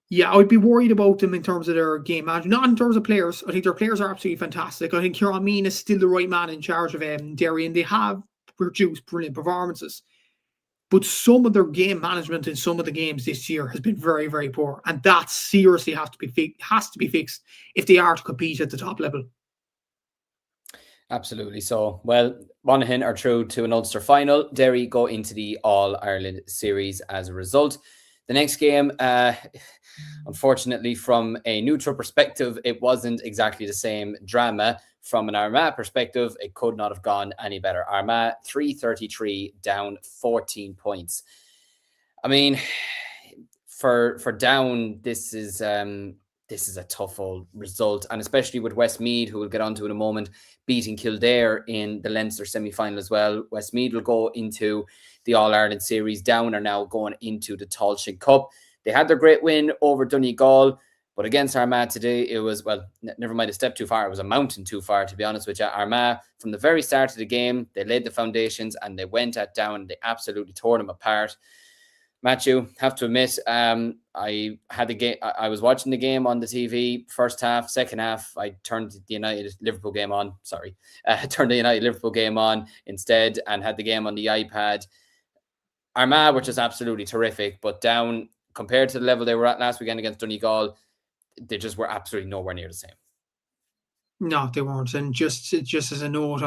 yeah, I'd be worried about them in terms of their game management, not in terms of players. I think their players are absolutely fantastic. I think Kieran Mean is still the right man in charge of Derry, and they have produced brilliant performances. But some of their game management in some of the games this year has been very, very poor, and that seriously has to be fixed if they are to compete at the top level. Absolutely. So, well, Monaghan are through to an Ulster final. Derry go into the All-Ireland series as a result. The next game, unfortunately, from a neutral perspective, it wasn't exactly the same drama. From an Armagh perspective, it could not have gone any better. Armagh 333 down 14 points. I mean, for Down, this is a tough old result, and especially with Westmeath, who we'll get onto in a moment, beating Kildare in the Leinster semi-final as well. Westmeath will go into the All-Ireland series. Down are now going into the Tailteann Cup. They had their great win over Donegal, but against Armagh today, it was, well, never mind a step too far. It was a mountain too far, to be honest with you. Armagh, from the very start of the game, they laid the foundations and they went at Down. They absolutely tore them apart. Matthew, have to admit, I was watching the game on the TV, first half, second half, I turned the United-Liverpool game on. Turned the United-Liverpool game on instead and had the game on the iPad. Armagh were just absolutely terrific, but Down, compared to the level they were at last weekend against Donegal, they just were absolutely nowhere near the same. No, they weren't. And just as a note,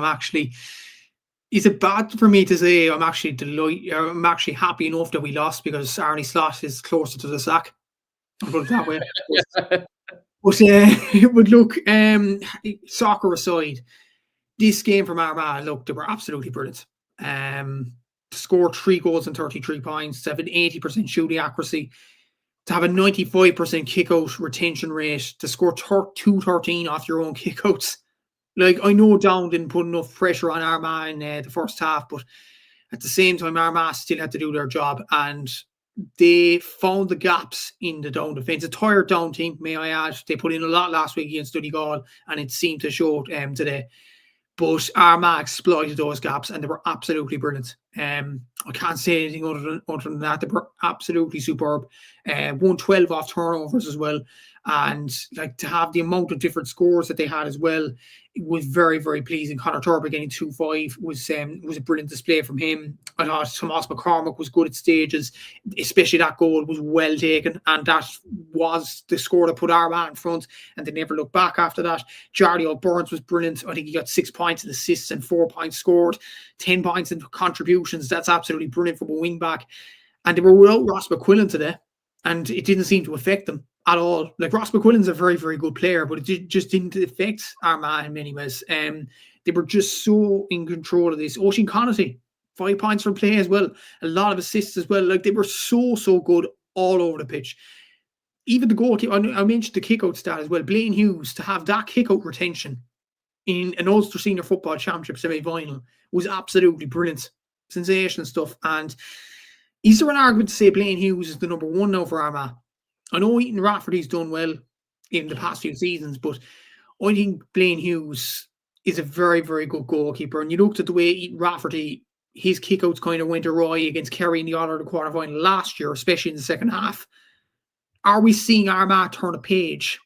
is it bad for me to say I'm actually delighted? I'm actually happy enough that we lost because Arnie Slot is closer to the sack. I'll put it that way. But look, soccer aside, this game from Armagh, look, they were absolutely brilliant. To score 3 goals and 33 points, to have an 80% shooting accuracy, to have a 95% kick-out retention rate, to score 2-13 off your own kick-outs. Like, I know Down didn't put enough pressure on Armagh in the first half, but at the same time, Armagh still had to do their job, and they found the gaps in the Down defence. A tired Down team, may I add. They put in a lot last week against Donegal, and it seemed to show today. But Armagh exploited those gaps, and they were absolutely brilliant. I can't say anything other than that. They were absolutely superb. 112 off turnovers as well. And like, to have the amount of different scores that they had as well, it was very, very pleasing. Conor Turber getting 2-5 was a brilliant display from him. I thought Tomas McCormick was good at stages, especially that goal was well taken, and that was the score that put Armagh in front, and they never looked back after that. Jardy O'Burns was brilliant. I think he got 6 points in assists and 4 points scored, 10 points in contributions. That's absolutely brilliant from a wing back. And they were without Ross McQuillan today, and it didn't seem to affect them at all. Like, Ross McQuillan's a very, very good player, but it just didn't affect Armagh in many ways. They were just so in control of this. Oisin Connaughty, 5 points from play as well. A lot of assists as well. Like, they were so good all over the pitch. Even the goalkeeper, I mentioned the kick-out stat as well. Blaine Hughes, to have that kick-out retention in an Ulster Senior Football Championship semi-final was absolutely brilliant. Sensational stuff. And is there an argument to say Blaine Hughes is the number 1 now for Armagh? I know Ethan Rafferty's done well in the past few seasons, but I think Blaine Hughes is a very, very good goalkeeper. And you looked at the way Ethan Rafferty, his kickouts kind of went awry against Kerry in the All-Ireland quarterfinal last year, especially in the second half. Are we seeing Armagh turn a page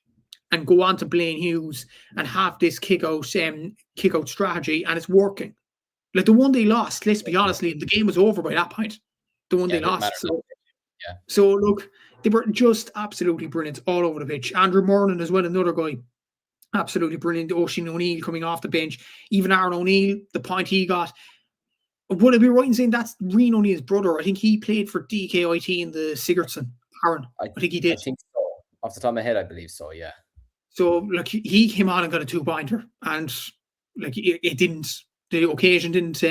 and go on to Blaine Hughes and have this kick-out strategy, and it's working? Like, the one they lost, let's be honest, the game was over by that point. The one they lost. So look, they were just absolutely brilliant all over the pitch. Andrew Murnan as well, another guy, absolutely brilliant. Oisin O'Neill coming off the bench. Even Aaron O'Neill, the point he got. Would I be right in saying that's Reno O'Neill's brother? I think he played for DKIT in the Sigurdsson. Aaron, I think he did. I think so. Off the top of my head, I believe so, yeah. So, like, he came on and got a 2-pointer, and like it didn't. The occasion didn't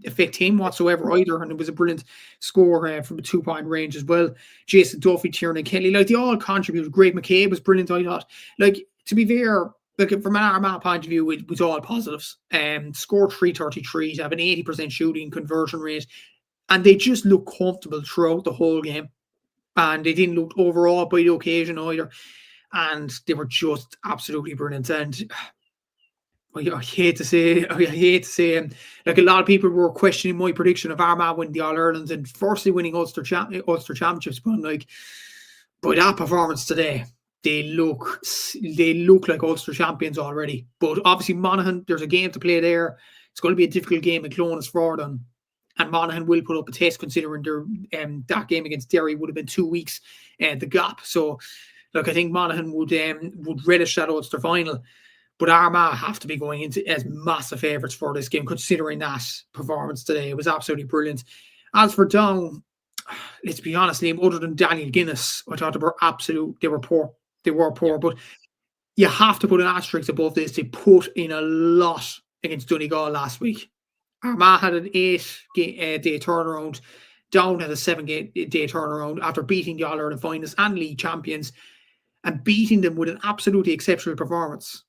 affect him whatsoever either, and it was a brilliant score from a 2-point range as well. Jason Duffy, Tiernan Kelly, like, they all contributed. Greg McCabe was brilliant, I thought. Like, to be fair, like, from an Armagh point of view, it was all positives. Scored 333, have an 80% shooting conversion rate, and they just looked comfortable throughout the whole game. And they didn't look overawed by the occasion either. And they were just absolutely brilliant. And I hate to say, like, a lot of people were questioning my prediction of Armagh winning the All-Irelands and firstly winning Ulster Championships. But like, by that performance today, they look like Ulster champions already. But obviously, Monaghan, there's a game to play there. It's going to be a difficult game at Clones for them. And Monaghan will put up a test, considering their that game against Derry would have been 2 weeks, the gap. So, look, I think Monaghan would relish that Ulster final. But Armagh have to be going into as massive favourites for this game, considering that performance today. It was absolutely brilliant. As for Down, let's be honest, Liam, other than Daniel Guinness, I thought they were poor. They were poor, but you have to put an asterisk above this. They put in a lot against Donegal last week. Armagh had an 8-day turnaround. Down had a 7-day turnaround after beating the All-Ireland finalists and league champions, and beating them with an absolutely exceptional performance.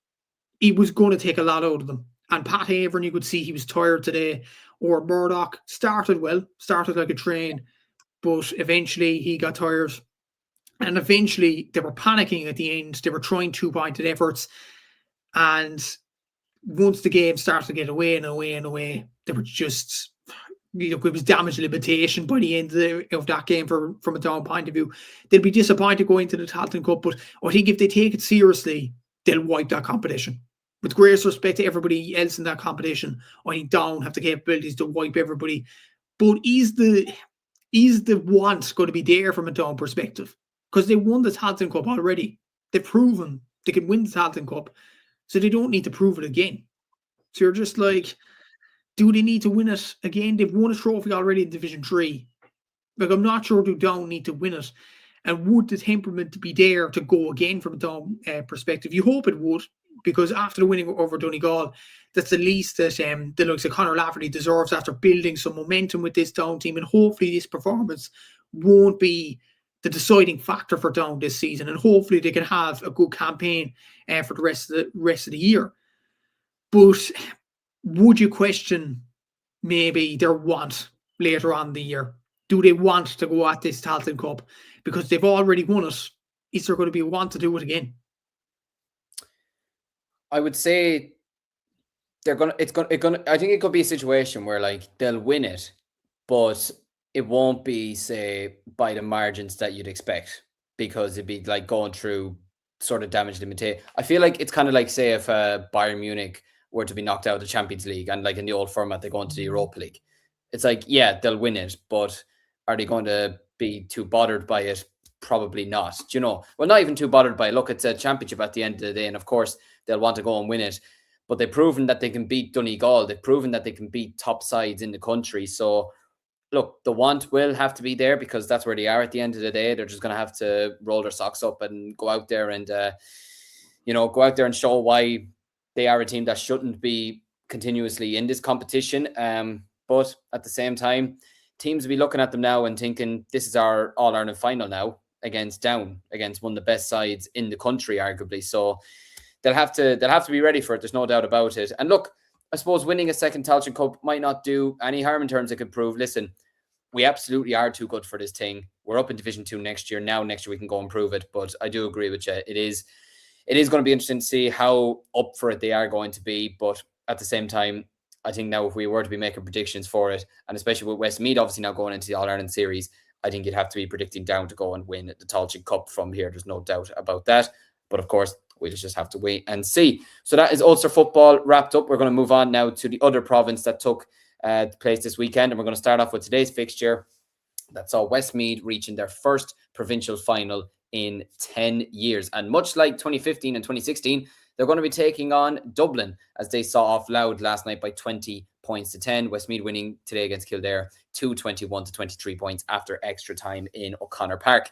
He was going to take a lot out of them. And Pat Avern, you could see he was tired today. Or Murdoch started like a train, but eventually he got tired. And eventually they were panicking at the end. They were trying 2-pointed efforts. And once the game started to get away, they were just, it was damage limitation by the end of that game from a Down point of view. They'll be disappointed going to the Tailteann Cup, but I think if they take it seriously, they'll wipe that competition. With greatest respect to everybody else in that competition, I think Down have the capabilities to wipe everybody. But is the want going to be there from a Down perspective? Because they won the Tailteann Cup already. They've proven they can win the Tailteann Cup. So they don't need to prove it again. So you're just like, do they need to win it again? They've won a trophy already in Division 3. Like, I'm not sure do Down need to win it. And would the temperament be there to go again from a Down perspective? You hope it would, because after the winning over Donegal, that's the least that the likes of Conor Lafferty deserves after building some momentum with this Down team. And hopefully this performance won't be the deciding factor for Down this season. And hopefully they can have a good campaign for the rest of the year. But would you question maybe their want later on in the year? Do they want to go at this Tailteann Cup? Because they've already won it. Is there going to be a want to do it again? I would say I think it could be a situation where, like, they'll win it, but it won't be, say, by the margins that you'd expect, because it'd be like going through sort of damage limitation. I feel like it's kind of like, say, if Bayern Munich were to be knocked out of the Champions League and, like, in the old format they go into the Europa League. It's like, yeah, they'll win it, but are they going to be too bothered by it? Probably not. Do you know? Well, not even too bothered by it. Look, it's a championship at the end of the day, and of course they'll want to go and win it. But they've proven that they can beat Donegal. They've proven that they can beat top sides in the country. So, look, the want will have to be there, because that's where they are at the end of the day. They're just going to have to roll their socks up and go out there and, show why they are a team that shouldn't be continuously in this competition. But at the same time, teams will be looking at them now and thinking, this is our All-Ireland final now against Down, against one of the best sides in the country, arguably. So they'll have to be ready for it. There's no doubt about it. And look, I suppose winning a second Tailteann Cup might not do any harm in terms of it could prove, listen, we absolutely are too good for this thing. We're up in Division 2 next year. Now, next year we can go and prove it. But I do agree with you. It is going to be interesting to see how up for it they are going to be. But at the same time, I think now if we were to be making predictions for it, and especially with Westmeath obviously now going into the All-Ireland series, I think you'd have to be predicting Down to go and win the Tailteann Cup from here. There's no doubt about that. But of course, we'll just have to wait and see. So that is Ulster football wrapped up. We're going to move on now to the other province that took place this weekend. And we're going to start off with today's fixture that saw Westmeath reaching their first provincial final in 10 years. And much like 2015 and 2016, they're going to be taking on Dublin, as they saw off Louth last night by 20 points to 10. Westmeath winning today against Kildare 21 to 23 points after extra time in O'Connor Park.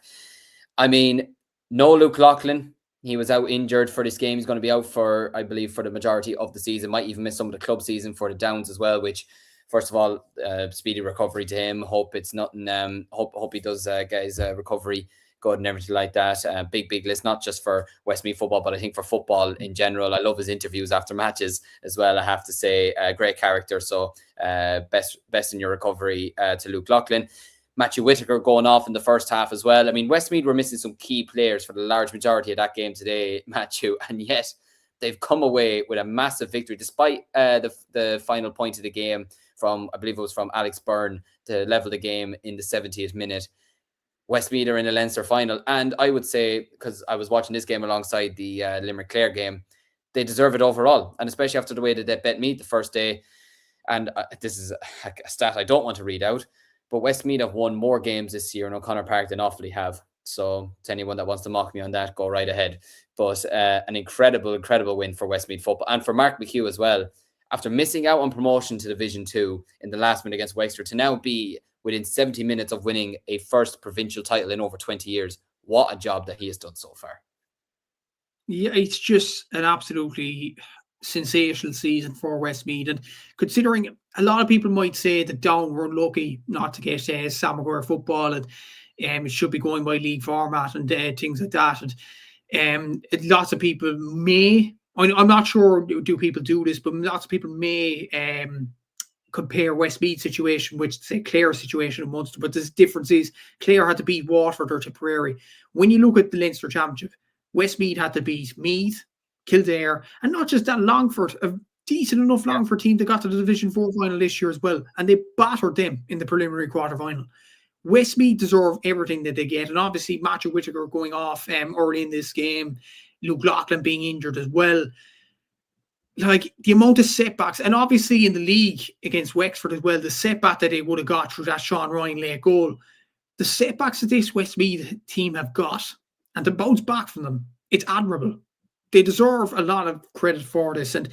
I mean, no Luke Loughlin. He was out injured for this game. He's going to be out for, I believe, for the majority of the season. Might even miss some of the club season for the Downs as well, which, first of all, speedy recovery to him. Hope it's nothing. Hope he does get his recovery good and everything like that. Big list, not just for Westmeath football, but I think for football in general. I love his interviews after matches as well, I have to say. Great character. So best in your recovery to Luke Loughlin. Matthew Whitaker going off in the first half as well. I mean, Westmeath were missing some key players for the large majority of that game today, Matthew, and yet they've come away with a massive victory despite the final point of the game from, I believe it was from Alex Byrne, to level the game in the 70th minute. Westmeath are in a Leinster final, and I would say, because I was watching this game alongside the Limerick-Clare game, they deserve it overall, and especially after the way that they bet Meath the first day. And this is a stat I don't want to read out, but Westmeath have won more games this year in O'Connor Park than Offaly have. So to anyone that wants to mock me on that, go right ahead. But an incredible win for Westmeath football, and for Mark McHugh as well. After missing out on promotion to Division 2 in the last minute against Wexford, to now be within 70 minutes of winning a first provincial title in over 20 years. What a job that he has done so far. Yeah, it's just an absolutely sensational season for Westmeath. And considering a lot of people might say that Down were unlucky not to get Sam Maguire football, and it should be going by league format and things like that. And lots of people may, I'm not sure do people do this, but lots of people may compare Westmeath's situation with, say, Clare's situation in Munster. But the difference is Clare had to beat Waterford or Tipperary. When you look at the Leinster Championship, Westmeath had to beat Meath, Kildare, and not just that, Longford, a decent enough Longford team that got to the Division 4 final this year as well, and they battered them in the preliminary quarter-final. Westmeath deserve everything that they get, and obviously Matthew Whitaker going off early in this game, Luke Loughlin being injured as well. Like, the amount of setbacks, and obviously in the league against Wexford as well, the setback that they would have got through that Sean Ryan late goal, the setbacks that this Westmeath team have got, and to bounce back from them, it's admirable. They deserve a lot of credit for this. And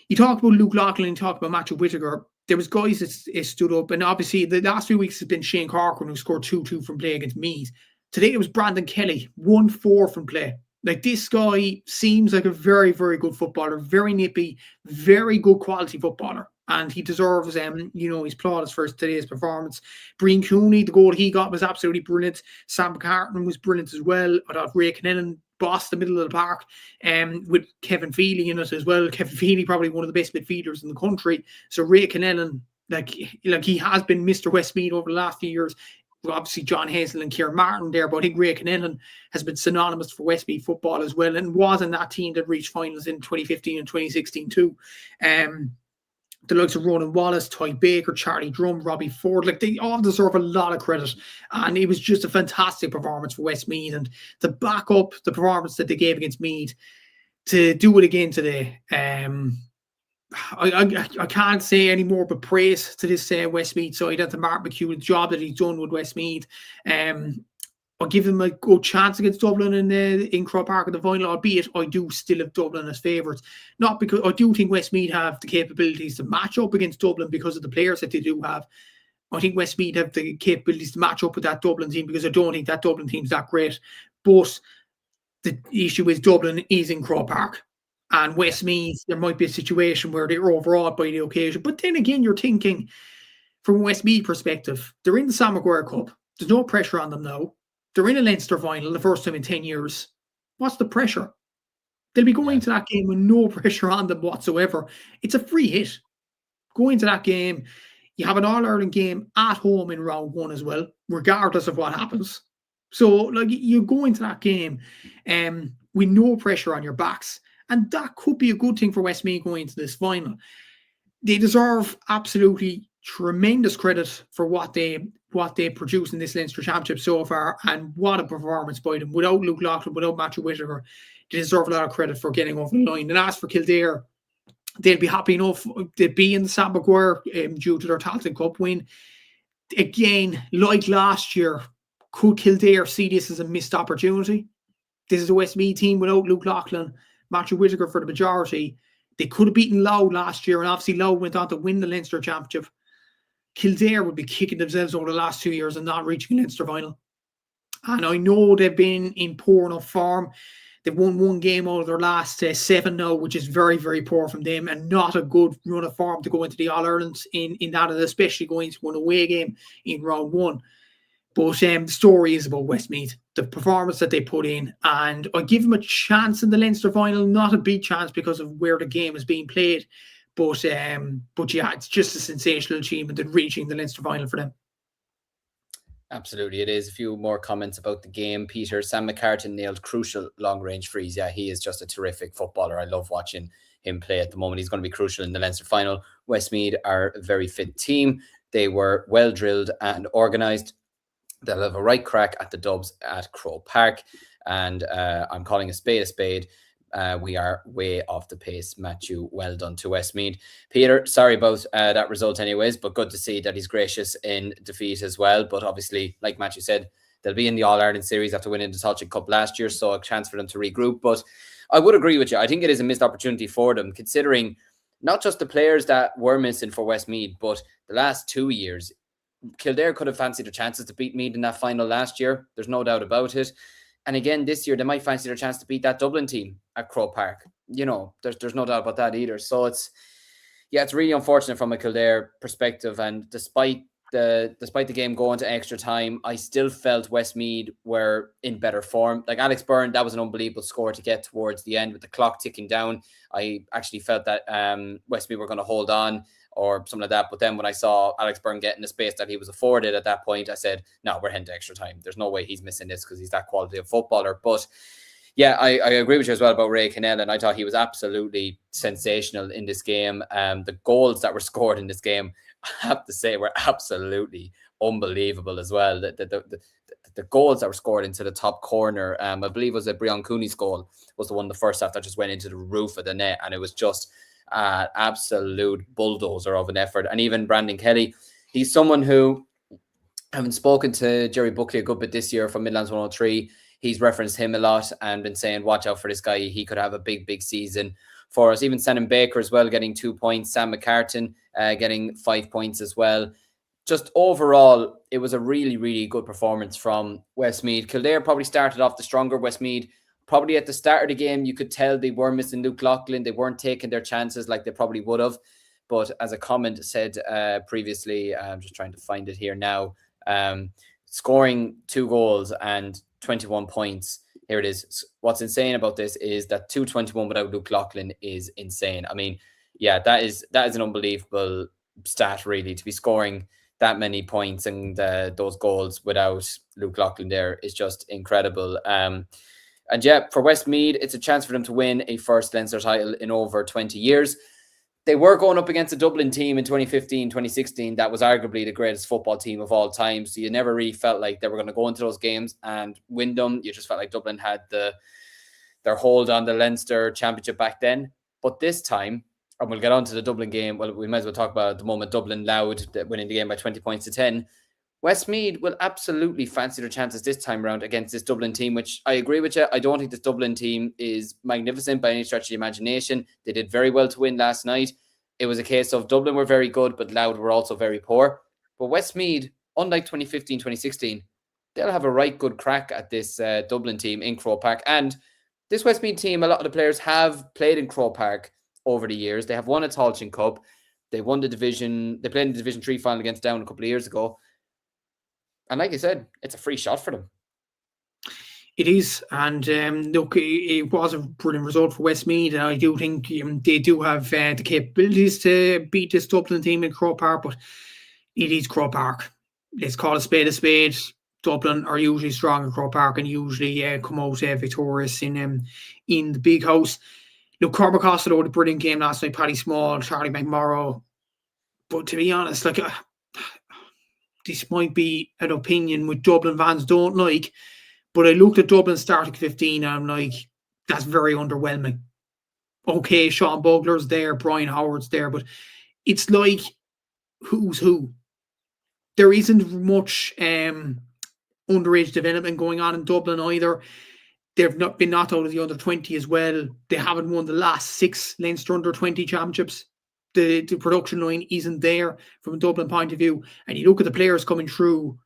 you talk about Luke Loughlin, you talk about Matthew Whitaker, there was guys that stood up, and obviously the last few weeks has been Shane Corcoran, who scored 2-2 from play against Meath. Today it was Brandon Kelly, 1-4 from play. Like, this guy seems like a very, very good footballer, very nippy, very good quality footballer. And he deserves, his plaudits for today's performance. Brian Cooney, the goal he got was absolutely brilliant. Sam McCartan was brilliant as well. I thought Ray Connellan bossed the middle of the park, with Kevin Feely in it as well. Kevin Feely, probably one of the best midfielders in the country. So Ray Connellan, like he has been Mr. Westmeath over the last few years. Obviously John Hazel and Kieran Martin there, but I think Ray Connellan has been synonymous for Westmeath football as well, and was in that team that reached finals in 2015 and 2016 too. The likes of Ronan Wallace, Ty Baker, Charlie Drum, Robbie Ford, like, they all deserve a lot of credit. And it was just a fantastic performance for Westmeath, and to back up the performance that they gave against Meath, to do it again today, I can't say any more but praise to this Westmeath side and to Mark McHugh, the job that he's done with Westmeath. I'll give him a good chance against Dublin in Croke Park in the final, albeit I do still have Dublin as favourites. Not because I do think Westmeath have the capabilities to match up against Dublin because of the players that they do have. I think Westmeath have the capabilities to match up with that Dublin team, because I don't think that Dublin team's that great. But the issue is Dublin is in Croke Park. And Westmeath, there might be a situation where they're overawed by the occasion. But then again, you're thinking, from a Westmeath perspective, they're in the Sam Maguire Cup. There's no pressure on them now. They're in a Leinster final the first time in 10 years. What's the pressure? They'll be going to that game with no pressure on them whatsoever. It's a free hit. Going to that game, you have an All-Ireland game at home in round 1 as well, regardless of what happens. So, like, you go into that game with no pressure on your backs. And that could be a good thing for Westmeath going into this final. They deserve absolutely tremendous credit for what they produced in this Leinster Championship so far, and what a performance by them. Without Luke Loughlin, without Matthew Whitaker, they deserve a lot of credit for getting over the line. And as for Kildare, they'll be happy enough to be in the Sam Maguire due to their Tailteann Cup win. Again, like last year, could Kildare see this as a missed opportunity? This is a Westmeath team without Luke Loughlin, Matthew Whitaker for the majority. They could have beaten Louth last year, and obviously Louth went on to win the Leinster Championship. Kildare would be kicking themselves over the last 2 years and not reaching the Leinster final. And I know they've been in poor enough form. They've won one game out of their last 7 now, which is very, very poor from them, and not a good run of form to go into the All-Irelands in that, and especially going to an away game in round 1. But the story is about Westmeath, the performance that they put in, and I give them a chance in the Leinster final, not a big chance because of where the game is being played. But yeah, it's just a sensational achievement in reaching the Leinster final for them. Absolutely, it is. A few more comments about the game. Peter, Sam McCartan nailed crucial long-range frees. Yeah, he is just a terrific footballer. I love watching him play at the moment. He's going to be crucial in the Leinster final. Westmeath are a very fit team. They were well drilled and organised. They'll have a right crack at the Dubs at Croke Park. And I'm calling a spade a spade. We are way off the pace. Matthew, well done to Westmeath. Peter, sorry about that result anyways, but good to see that he's gracious in defeat as well. But obviously, like Matthew said, they'll be in the All-Ireland series after winning the Tailteann Cup last year, so a chance for them to regroup. But I would agree with you. I think it is a missed opportunity for them, considering not just the players that were missing for Westmeath, but the last 2 years. Kildare could have fancied their chances to beat Meath in that final last year. There's no doubt about it. And again, this year, they might fancy their chance to beat that Dublin team at Croke Park. You know, there's no doubt about that either. So it's really unfortunate from a Kildare perspective. And despite the game going to extra time, I still felt Westmeath were in better form. Like Alex Byrne, that was an unbelievable score to get towards the end with the clock ticking down. I actually felt that Westmeath were going to hold on or something like that. But then when I saw Alex Byrne getting the space that he was afforded at that point, I said, no, we're heading to extra time. There's no way he's missing this because he's that quality of footballer. But yeah, I agree with you as well about Ray Cannell, and I thought he was absolutely sensational in this game. The goals that were scored in this game, I have to say, were absolutely unbelievable as well. The goals that were scored into the top corner, I believe it was a Brian Cooney's goal, was the one the first half that just went into the roof of the net, and it was just absolute bulldozer of an effort. And even Brandon Kelly, he's someone who, having spoken to Jerry Buckley a good bit this year from Midlands 103, he's referenced him a lot and been saying, watch out for this guy. He could have a big season for us. Even Shannon Baker as well, getting 2 points. Sam McCartan getting 5 points as well. Just overall, it was a really good performance from Westmeath. Kildare probably started off the stronger. Westmeath, probably at the start of the game, you could tell they were missing Luke Loughlin. They weren't taking their chances like they probably would have. But as a comment said previously, I'm just trying to find it here now, scoring 2 goals and 21 points. Here it is. What's insane about this is that 221 without Luke Loughlin is insane. I mean, yeah, that is an unbelievable stat, really, to be scoring that many points and those goals without Luke Loughlin there is just incredible. And yeah, for Westmeath, it's a chance for them to win a first Leinster title in over 20 years. They were going up against a Dublin team in 2015, 2016. That was arguably the greatest football team of all time. So you never really felt like they were going to go into those games and win them. You just felt like Dublin had their hold on the Leinster Championship back then. But this time, and we'll get on to the Dublin game. Well, we might as well talk about at the moment Dublin Louth winning the game by 20 points to 10. Westmeath will absolutely fancy their chances this time around against this Dublin team, which I agree with you. I don't think this Dublin team is magnificent by any stretch of the imagination. They did very well to win last night. It was a case of Dublin were very good, but Louth were also very poor. But Westmeath, unlike 2015, 2016, they'll have a right good crack at this Dublin team in Croke Park. And this Westmeath team, a lot of the players have played in Croke Park over the years. They have won a Tailteann Cup. They won the division. They played in the Division 3 final against Down a couple of years ago. And like I said, it's a free shot for them. It is. And look, it was a brilliant result for Westmeath. And I do think they do have the capabilities to beat this Dublin team in Croke Park, but it is Croke Park. Let's call a spade a spade. Dublin are usually strong in Croke Park and usually come out victorious in the big house. Look, Cormac Costello had a brilliant game last night. Paddy Small, Charlie McMorrow. But to be honest, like this might be an opinion which Dublin fans don't like, but I looked at Dublin starting 15 and I'm like, that's very underwhelming. Okay, Sean Bugler's there, Brian Howard's there, but it's like, who's who? There isn't much underage development going on in Dublin either. They've not been knocked out of the under-20 as well. They haven't won the last 6 Leinster under-20 championships. The production line isn't there from a Dublin point of view. And you look at the players coming through,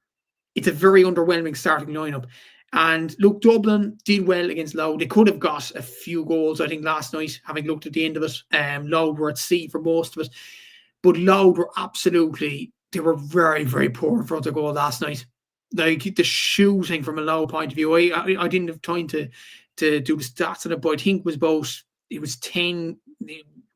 it's a very underwhelming starting lineup. And look, Dublin did well against Louth. They could have got a few goals, I think, last night, having looked at the end of it. Louth were at sea for most of it. But Louth were they were very, very poor in front of goal last night. Like, the shooting from a Louth point of view, I didn't have time to do the stats on it, but I think it was 10,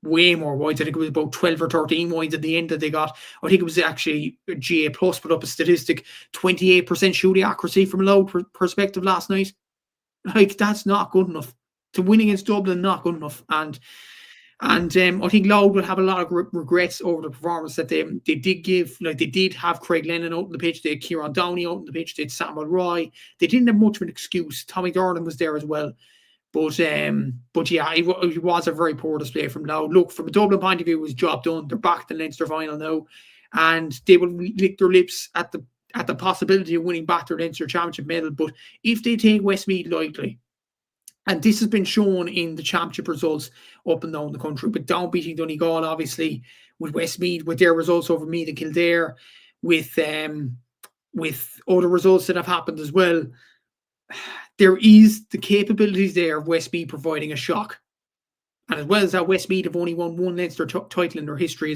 way more wides. I think it was about 12 or 13 wides at the end that they got. I think it was actually GA Plus put up a statistic, 28% shooting accuracy from a Louth perspective last night. Like, that's not good enough. To win against Dublin, not good enough. And I think Louth will have a lot of regrets over the performance that they did give. Like, they did have Craig Lennon out on the pitch, they had Kieran Downey out on the pitch, they had Samuel Roy. They didn't have much of an excuse. Tommy Dornan was there as well. But yeah, it was a very poor display from Louth. Look, from a Dublin point of view, it was job done. They're back to the Leinster final now, and they will lick their lips at the possibility of winning back their Leinster Championship medal. But if they take Westmeath lightly, and this has been shown in the championship results up and down the country, but down beating Donegal, obviously, with Westmeath, with their results over Meath and Kildare, with other results that have happened as well, there is the capabilities there of Westmeath providing a shock. And as well as that, Westmeath have only won 1 Leinster title in their history.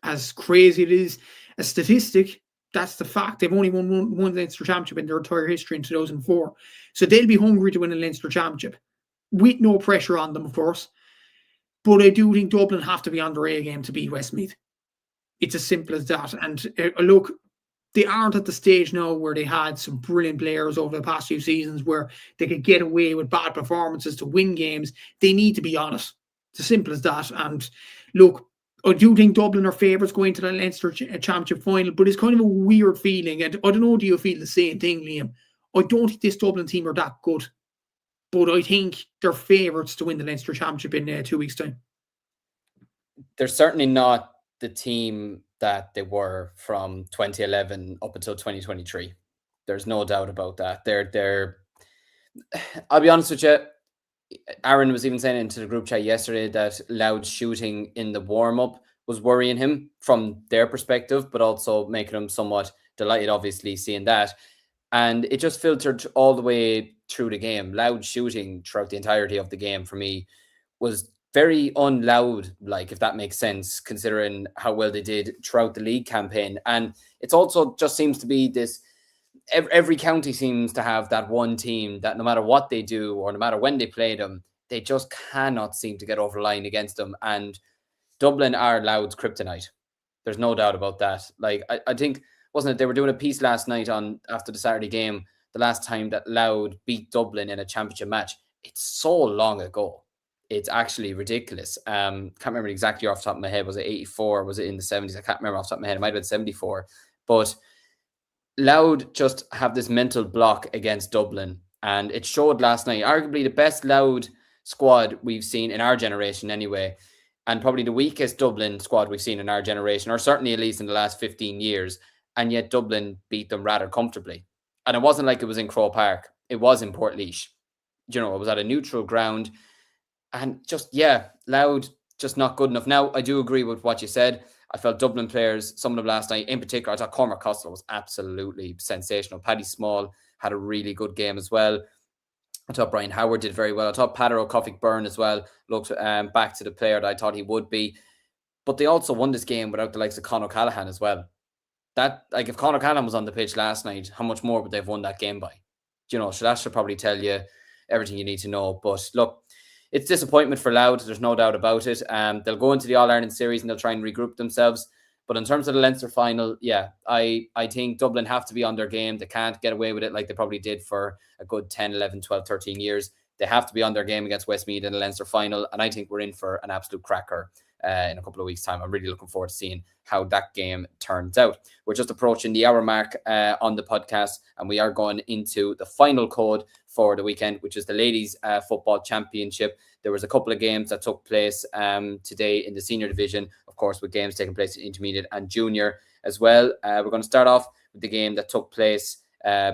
As crazy it is a statistic, that's the fact. They've only won one Leinster championship in their entire history in 2004. So they'll be hungry to win a Leinster championship, with no pressure on them, of course. But I do think Dublin have to be on their A game to beat Westmeath. It's as simple as that. And look, they aren't at the stage now where they had some brilliant players over the past few seasons where they could get away with bad performances to win games. They need to be honest. It's as simple as that. And look, I do think Dublin are favourites going to the Leinster Championship final, but it's kind of a weird feeling. And I don't know, do you feel the same thing, Liam? I don't think this Dublin team are that good, but I think they're favourites to win the Leinster Championship in 2 weeks' time. They're certainly not the team that they were from 2011 up until 2023. There's no doubt about that. They're I'll be honest with you, Aaron was even saying into the group chat yesterday that Louth shooting in the warm-up was worrying him from their perspective, but also making him somewhat delighted, obviously, seeing that. And it just filtered all the way through the game. Louth shooting throughout the entirety of the game for me was very un-Louth, like, if that makes sense, considering how well they did throughout the league campaign. And it's also just seems to be this, every county seems to have that one team that no matter what they do or no matter when they play them, they just cannot seem to get over the line against them. And Dublin are Louth's kryptonite. There's no doubt about that. Like, I think, wasn't it, they were doing a piece last night after the Saturday game, the last time that Louth beat Dublin in a championship match. It's so long ago. It's actually ridiculous. Can't remember exactly off the top of my head. Was it 84? Was it in the 70s? I can't remember off the top of my head. It might have been 74. But Louth just have this mental block against Dublin. And it showed last night. Arguably the best Louth squad we've seen in our generation anyway. And probably the weakest Dublin squad we've seen in our generation, or certainly at least in the last 15 years. And yet Dublin beat them rather comfortably. And it wasn't like it was in Croke Park. It was in Portlaoise. You know, it was at a neutral ground. And just, yeah, Louth, just not good enough. Now, I do agree with what you said. I felt Dublin players, some of them last night, in particular, I thought Cormac Costello was absolutely sensational. Paddy Small had a really good game as well. I thought Brian Howard did very well. I thought Patrick O'Coffey-Byrne as well looked back to the player that I thought he would be. But they also won this game without the likes of Conor O'Callaghan as well. That, like, if Conor O'Callaghan was on the pitch last night, how much more would they have won that game by? You know, so that should probably tell you everything you need to know. But look, it's disappointment for Louth. There's no doubt about it. They'll go into the All-Ireland series and they'll try and regroup themselves. But in terms of the Leinster final, yeah, I think Dublin have to be on their game. They can't get away with it like they probably did for a good 10, 11, 12, 13 years. They have to be on their game against Westmeath in the Leinster final. And I think we're in for an absolute cracker in a couple of weeks' time. I'm really looking forward to seeing how that game turns out. We're just approaching the hour mark on the podcast, and we are going into the final code for the weekend, which is the Ladies Football Championship. There was a couple of games that took place today in the senior division, of course, with games taking place in intermediate and junior as well. We're going to start off with the game that took place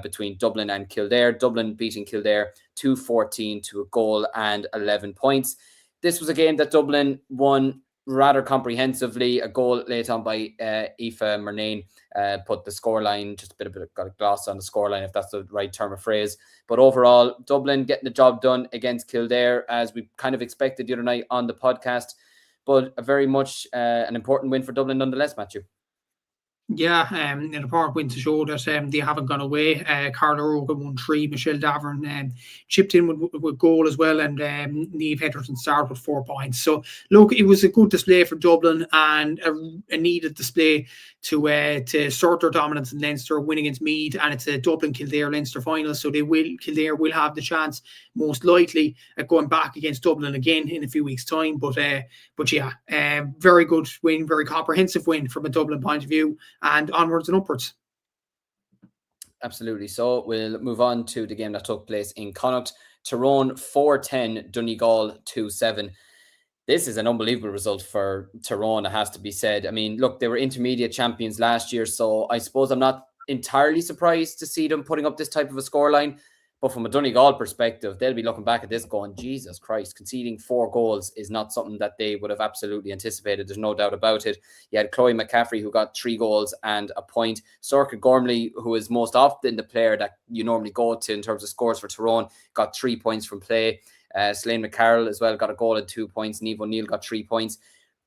between Dublin and Kildare. Dublin beating Kildare 2-14 to a goal and 11 points. This was a game that Dublin won rather comprehensively. A goal late on by Aoife Murnane put the scoreline, just got a gloss on the scoreline, if that's the right term of phrase. But overall, Dublin getting the job done against Kildare, as we kind of expected the other night on the podcast. But a very much an important win for Dublin nonetheless, Matthew. Yeah, an important win to show that they haven't gone away. Carla Rogan won 3, Michelle Davern chipped in with goal as well, and Niamh Henderson started with 4 points. So, look, it was a good display for Dublin and a needed display to sort their dominance in Leinster, win against Meath, and it's a Dublin-Kildare-Leinster final, so Kildare will have the chance, most likely, at going back against Dublin again in a few weeks' time. But yeah, very good win, very comprehensive win from a Dublin point of view, and onwards and upwards. Absolutely. So we'll move on to the game that took place in Connacht. Tyrone 4-10, Donegal 2-7. This is an unbelievable result for Tyrone, it has to be said. I mean, look, they were intermediate champions last year, so I suppose I'm not entirely surprised to see them putting up this type of a scoreline. But from a Donegal perspective, they'll be looking back at this going, Jesus Christ, conceding 4 goals is not something that they would have absolutely anticipated. There's no doubt about it. You had Chloe McCaffrey, who got 3 goals and a point. Sorcha Gormley, who is most often the player that you normally go to in terms of scores for Tyrone, got 3 points from play. Slane McCarroll as well got a goal and 2 points. Niamh O'Neill got 3 points.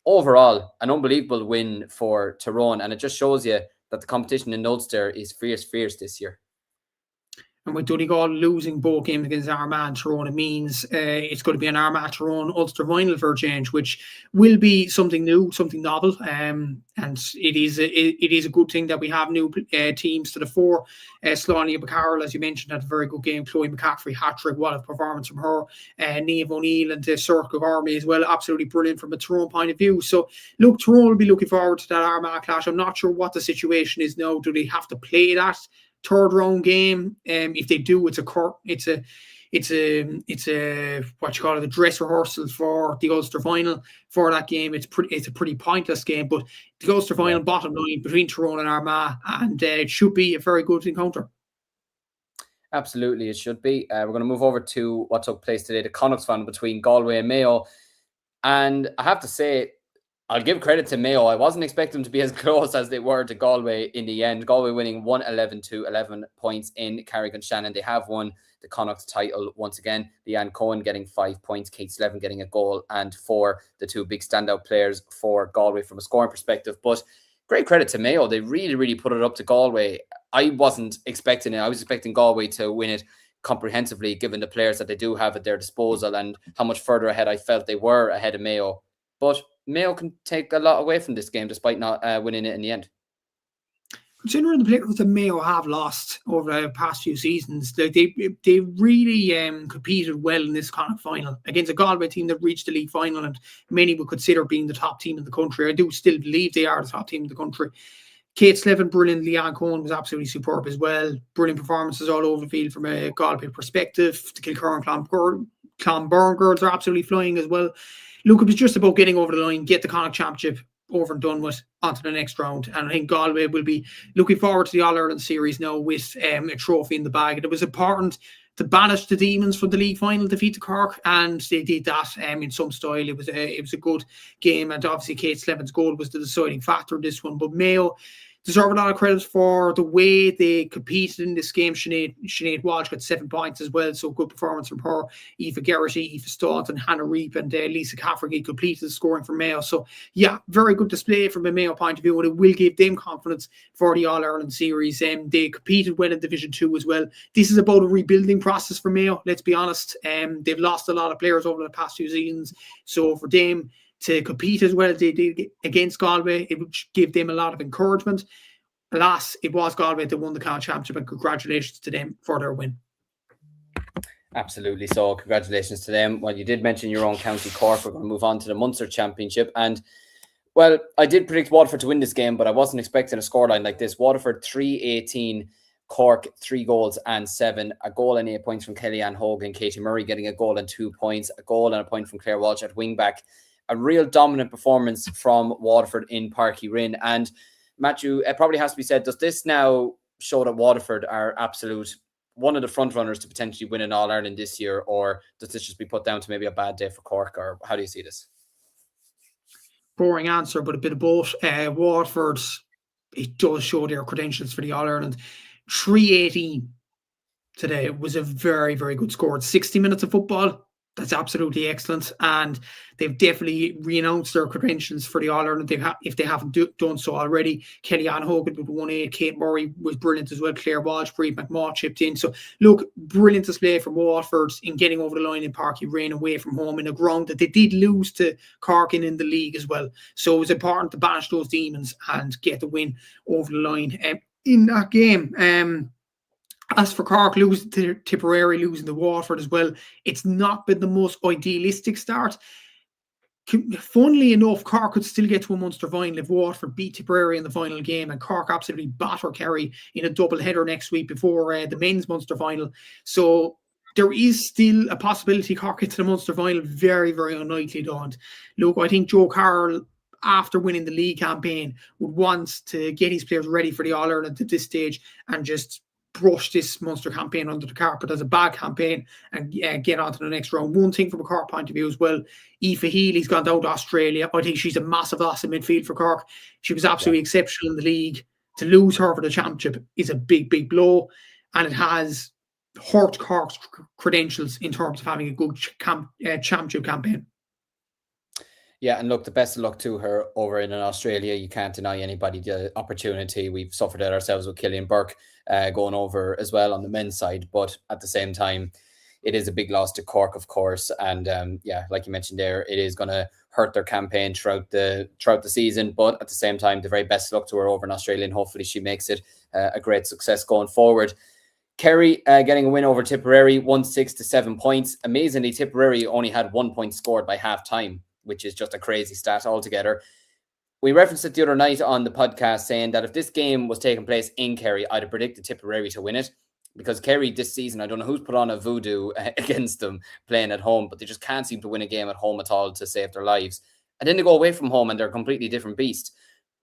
Overall, an unbelievable win for Tyrone. And it just shows you that the competition in Ulster is fierce this year. And with Donegal losing both games against Armagh and Tyrone, it means it's going to be an Armagh-Tyrone Ulster final for a change, which will be something new, something novel. And it is a good thing that we have new teams to the fore. Slania McCarroll, as you mentioned, had a very good game. Chloe McCaffrey, hat-trick, what a performance from her. Niamh O'Neill and Sorcha Gormley as well, absolutely brilliant from a Tyrone point of view. So, look, Tyrone will be looking forward to that Armagh clash. I'm not sure what the situation is now. Do they have to play that third round game? If they do, it's a what you call it, a dress rehearsal for the Ulster final for that game. It's a pretty pointless game, but the Ulster final, bottom line, between Tyrone and Armagh, and it should be a very good encounter. Absolutely, it should be. We're going to move over to what took place today, the Connacht final between Galway and Mayo. And I have to say, I'll give credit to Mayo. I wasn't expecting them to be as close as they were to Galway in the end. Galway winning 111 to 11 points in Carrick-on-Shannon. They have won the Connacht title once again. Leanne Cohen getting 5 points, Kate Slevin getting a goal, and 4, the 2 big standout players for Galway from a scoring perspective. But great credit to Mayo. They really put it up to Galway. I wasn't expecting it. I was expecting Galway to win it comprehensively, given the players that they do have at their disposal and how much further ahead I felt they were ahead of Mayo. But Mayo can take a lot away from this game despite not winning it in the end. Considering the players that Mayo have lost over the past few seasons, they really competed well in this kind of final against a Galway team that reached the league final, and many would consider being the top team in the country. I do still believe they are the top team in the country. Kate Slevin, brilliant. Leanne Cohen was absolutely superb as well. Brilliant performances all over the field from a Galway perspective. The Kilcurran and Clonburn girls are absolutely flying as well. Look, it was just about getting over the line, get the Connacht Championship over and done with, onto the next round. And I think Galway will be looking forward to the All-Ireland series now with a trophy in the bag. And it was important to banish the demons from the league final defeat to Cork, and they did that in some style. It was a good game, and obviously Kate Slevin's goal was the deciding factor in this one. But Mayo deserve a lot of credit for the way they competed in this game. Sinead Walsh got 7 points as well, so good performance from her. Aoife Geraghty, Aoife Staunton, Hannah Reap, and Lisa Cafferty completed the scoring for Mayo. So, yeah, very good display from a Mayo point of view, and it will give them confidence for the All-Ireland series. They competed well in Division 2 as well. This is about a rebuilding process for Mayo, let's be honest. They've lost a lot of players over the past few seasons, so for them to compete as well as they did against Galway, it would give them a lot of encouragement. Alas, it was Galway that won the Connacht Championship, and congratulations to them for their win. Absolutely. So congratulations to them. Well, you did mention your own county, Cork. We're going to move on to the Munster Championship. And, well, I did predict Waterford to win this game, but I wasn't expecting a scoreline like this. Waterford 3-18, Cork 3 goals and 7. A goal and 8 points from Kellyanne Hogan, Katie Murray getting a goal and 2 points. A goal and a point from Claire Walsh at wing-back. A real dominant performance from Waterford in Páirc Uí Rinn. And Matthew, it probably has to be said, does this now show that Waterford are one of the front runners to potentially win an All-Ireland this year, or does this just be put down to maybe a bad day for Cork, or how do you see this? Boring answer, but a bit of both. Waterford, it does show their credentials for the All-Ireland. 318 today was a very, very good score. 60 minutes of football, that's absolutely excellent. And they've definitely renounced their credentials for the All-Ireland if they haven't done so already. Kellyanne Hogan with 1-8, Kate Murray was brilliant as well. Claire Walsh, Brie McMaw chipped in. So, look, brilliant display from Waterford in getting over the line in Páirc Uí Rinn away from home in a ground that they did lose to Cork in the league as well. So it was important to banish those demons and get the win over the line in that game. As for Cork losing to Tipperary, losing to Waterford as well, it's not been the most idealistic start. Funnily enough, Cork could still get to a Munster final if Waterford beat Tipperary in the final game, and Cork absolutely batter Kerry in a double header next week before the men's Munster final. So there is still a possibility Cork get to the Munster final. Very, very unlikely, don't. Look, I think Joe Carroll, after winning the league campaign, would want to get his players ready for the All-Ireland at this stage and just brush this Munster campaign under the carpet as a bad campaign and get on to the next round. One thing from a Cork point of view as well, Aoife Healy's gone down to Australia. I think she's a massive loss in midfield for Cork. She was absolutely exceptional in the league. To lose her for the championship is a big, big blow, and it has hurt Cork's credentials in terms of having a good championship campaign. Yeah, and look, the best of luck to her over in Australia. You can't deny anybody the opportunity. We've suffered it ourselves with Killian Burke going over as well on the men's side. But at the same time, it is a big loss to Cork, of course. And like you mentioned there, it is going to hurt their campaign throughout the season. But at the same time, the very best of luck to her over in Australia, and hopefully she makes it a great success going forward. Kerry getting a win over Tipperary, 1-6 to 7 points. Amazingly, Tipperary only had 1 point scored by half time, which is just a crazy stat altogether. We referenced it the other night on the podcast saying that if this game was taking place in Kerry, I'd have predicted Tipperary to win it, because Kerry this season, I don't know who's put on a voodoo against them playing at home, but they just can't seem to win a game at home at all to save their lives. And then they go away from home and they're a completely different beast.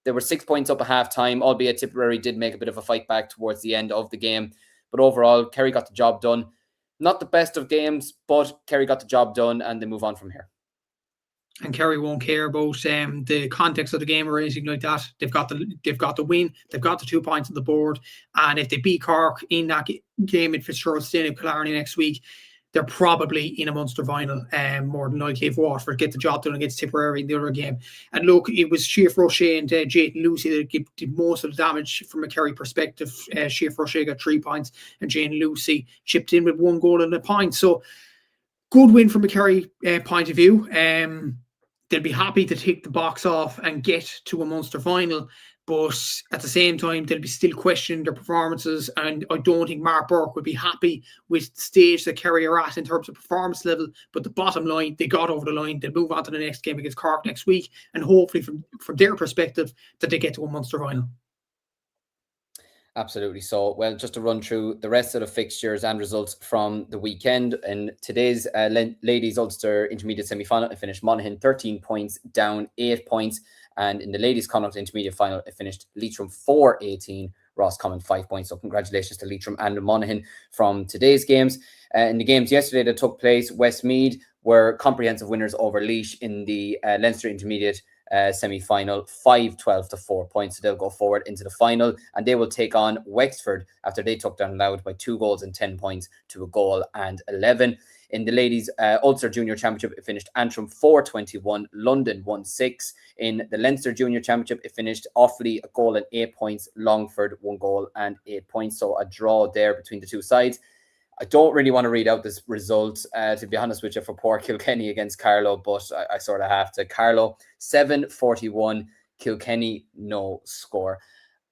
They were 6 points up at half time, albeit Tipperary did make a bit of a fight back towards the end of the game. But overall, Kerry got the job done. Not the best of games, but Kerry got the job done and they move on from here. And Kerry won't care about the context of the game or anything like that. They've got the win. They've got the 2 points on the board. And if they beat Cork in that game in Fitzgerald Stadium, Kildare next week, they're probably in a Munster final. More than likely, if Waterford get the job done against Tipperary in the other game. And look, it was Siobhan Roche and Jayden Lucy that did most of the damage from a Kerry perspective. Siobhan Roche got 3 points, and Jayden Lucy chipped in with 1 goal and a point. So good win from a Kerry point of view. They'll be happy to take the box off and get to a Munster final, but at the same time, they'll be still questioning their performances, and I don't think Mark Burke would be happy with the stage that Kerry are at in terms of performance level. But the bottom line, they got over the line. They'll move on to the next game against Cork next week, and hopefully from their perspective, that they get to a Munster final. Absolutely. So, well, just to run through the rest of the fixtures and results from the weekend. In today's ladies Ulster Intermediate semi-final, it finished Monaghan 13 points, down 8 points. And in the ladies Connacht Intermediate final, it finished Leitrim 4-18, Roscommon 5 points. So congratulations to Leitrim and Monaghan from today's games. In the games yesterday that took place, Westmeath were comprehensive winners over Laois in the Leinster Intermediate semi-final, 5-12 to 4 points. So they'll go forward into the final, and they will take on Wexford after they took down Louth by 2 goals and 10 points to a goal and 11. In the ladies Ulster Junior Championship, it finished Antrim 4-21, London 1-6. In the Leinster Junior Championship, it finished Offaly a goal and 8 points, Longford 1 goal and 8 points. So a draw there between the two sides. I don't really want to read out this result, to be honest with you, for poor Kilkenny against Carlow, but I sort of have to. Carlow 7-41, Kilkenny no score.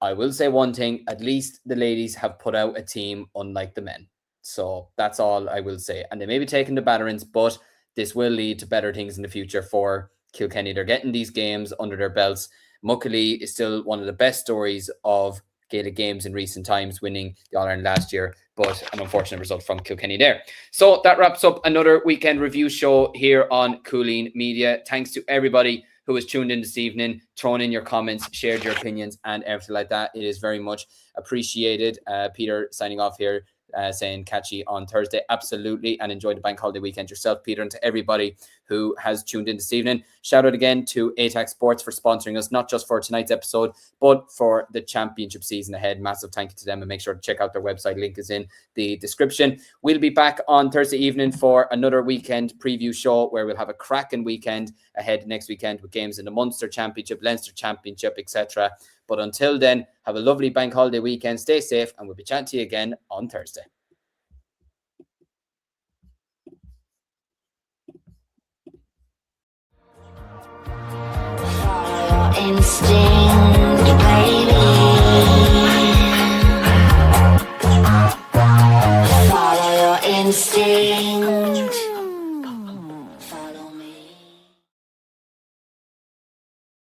I will say one thing, at least the ladies have put out a team unlike the men. So that's all I will say. And they may be taking the batterings, but this will lead to better things in the future for Kilkenny. They're getting these games under their belts. Muckalee is still one of the best stories of Gaelic games in recent times, winning the All-Ireland last year, but an unfortunate result from Kilkenny there. So that wraps up another weekend review show here on Cúilín Media. Thanks to everybody who has tuned in this evening, thrown in your comments, shared your opinions and everything like that. It is very much appreciated. Peter signing off here, saying catch you on Thursday. Absolutely. And enjoy the bank holiday weekend yourself, Peter, and to everybody who has tuned in this evening. Shout out again to ATAC Sports for sponsoring us, not just for tonight's episode, but for the championship season ahead. Massive thank you to them, and make sure to check out their website. Link is in the description. We'll be back on Thursday evening for another weekend preview show where we'll have a cracking weekend ahead next weekend with games in the Munster Championship, Leinster Championship, etc. But until then, have a lovely bank holiday weekend. Stay safe, and we'll be chatting to you again on Thursday. Instinct.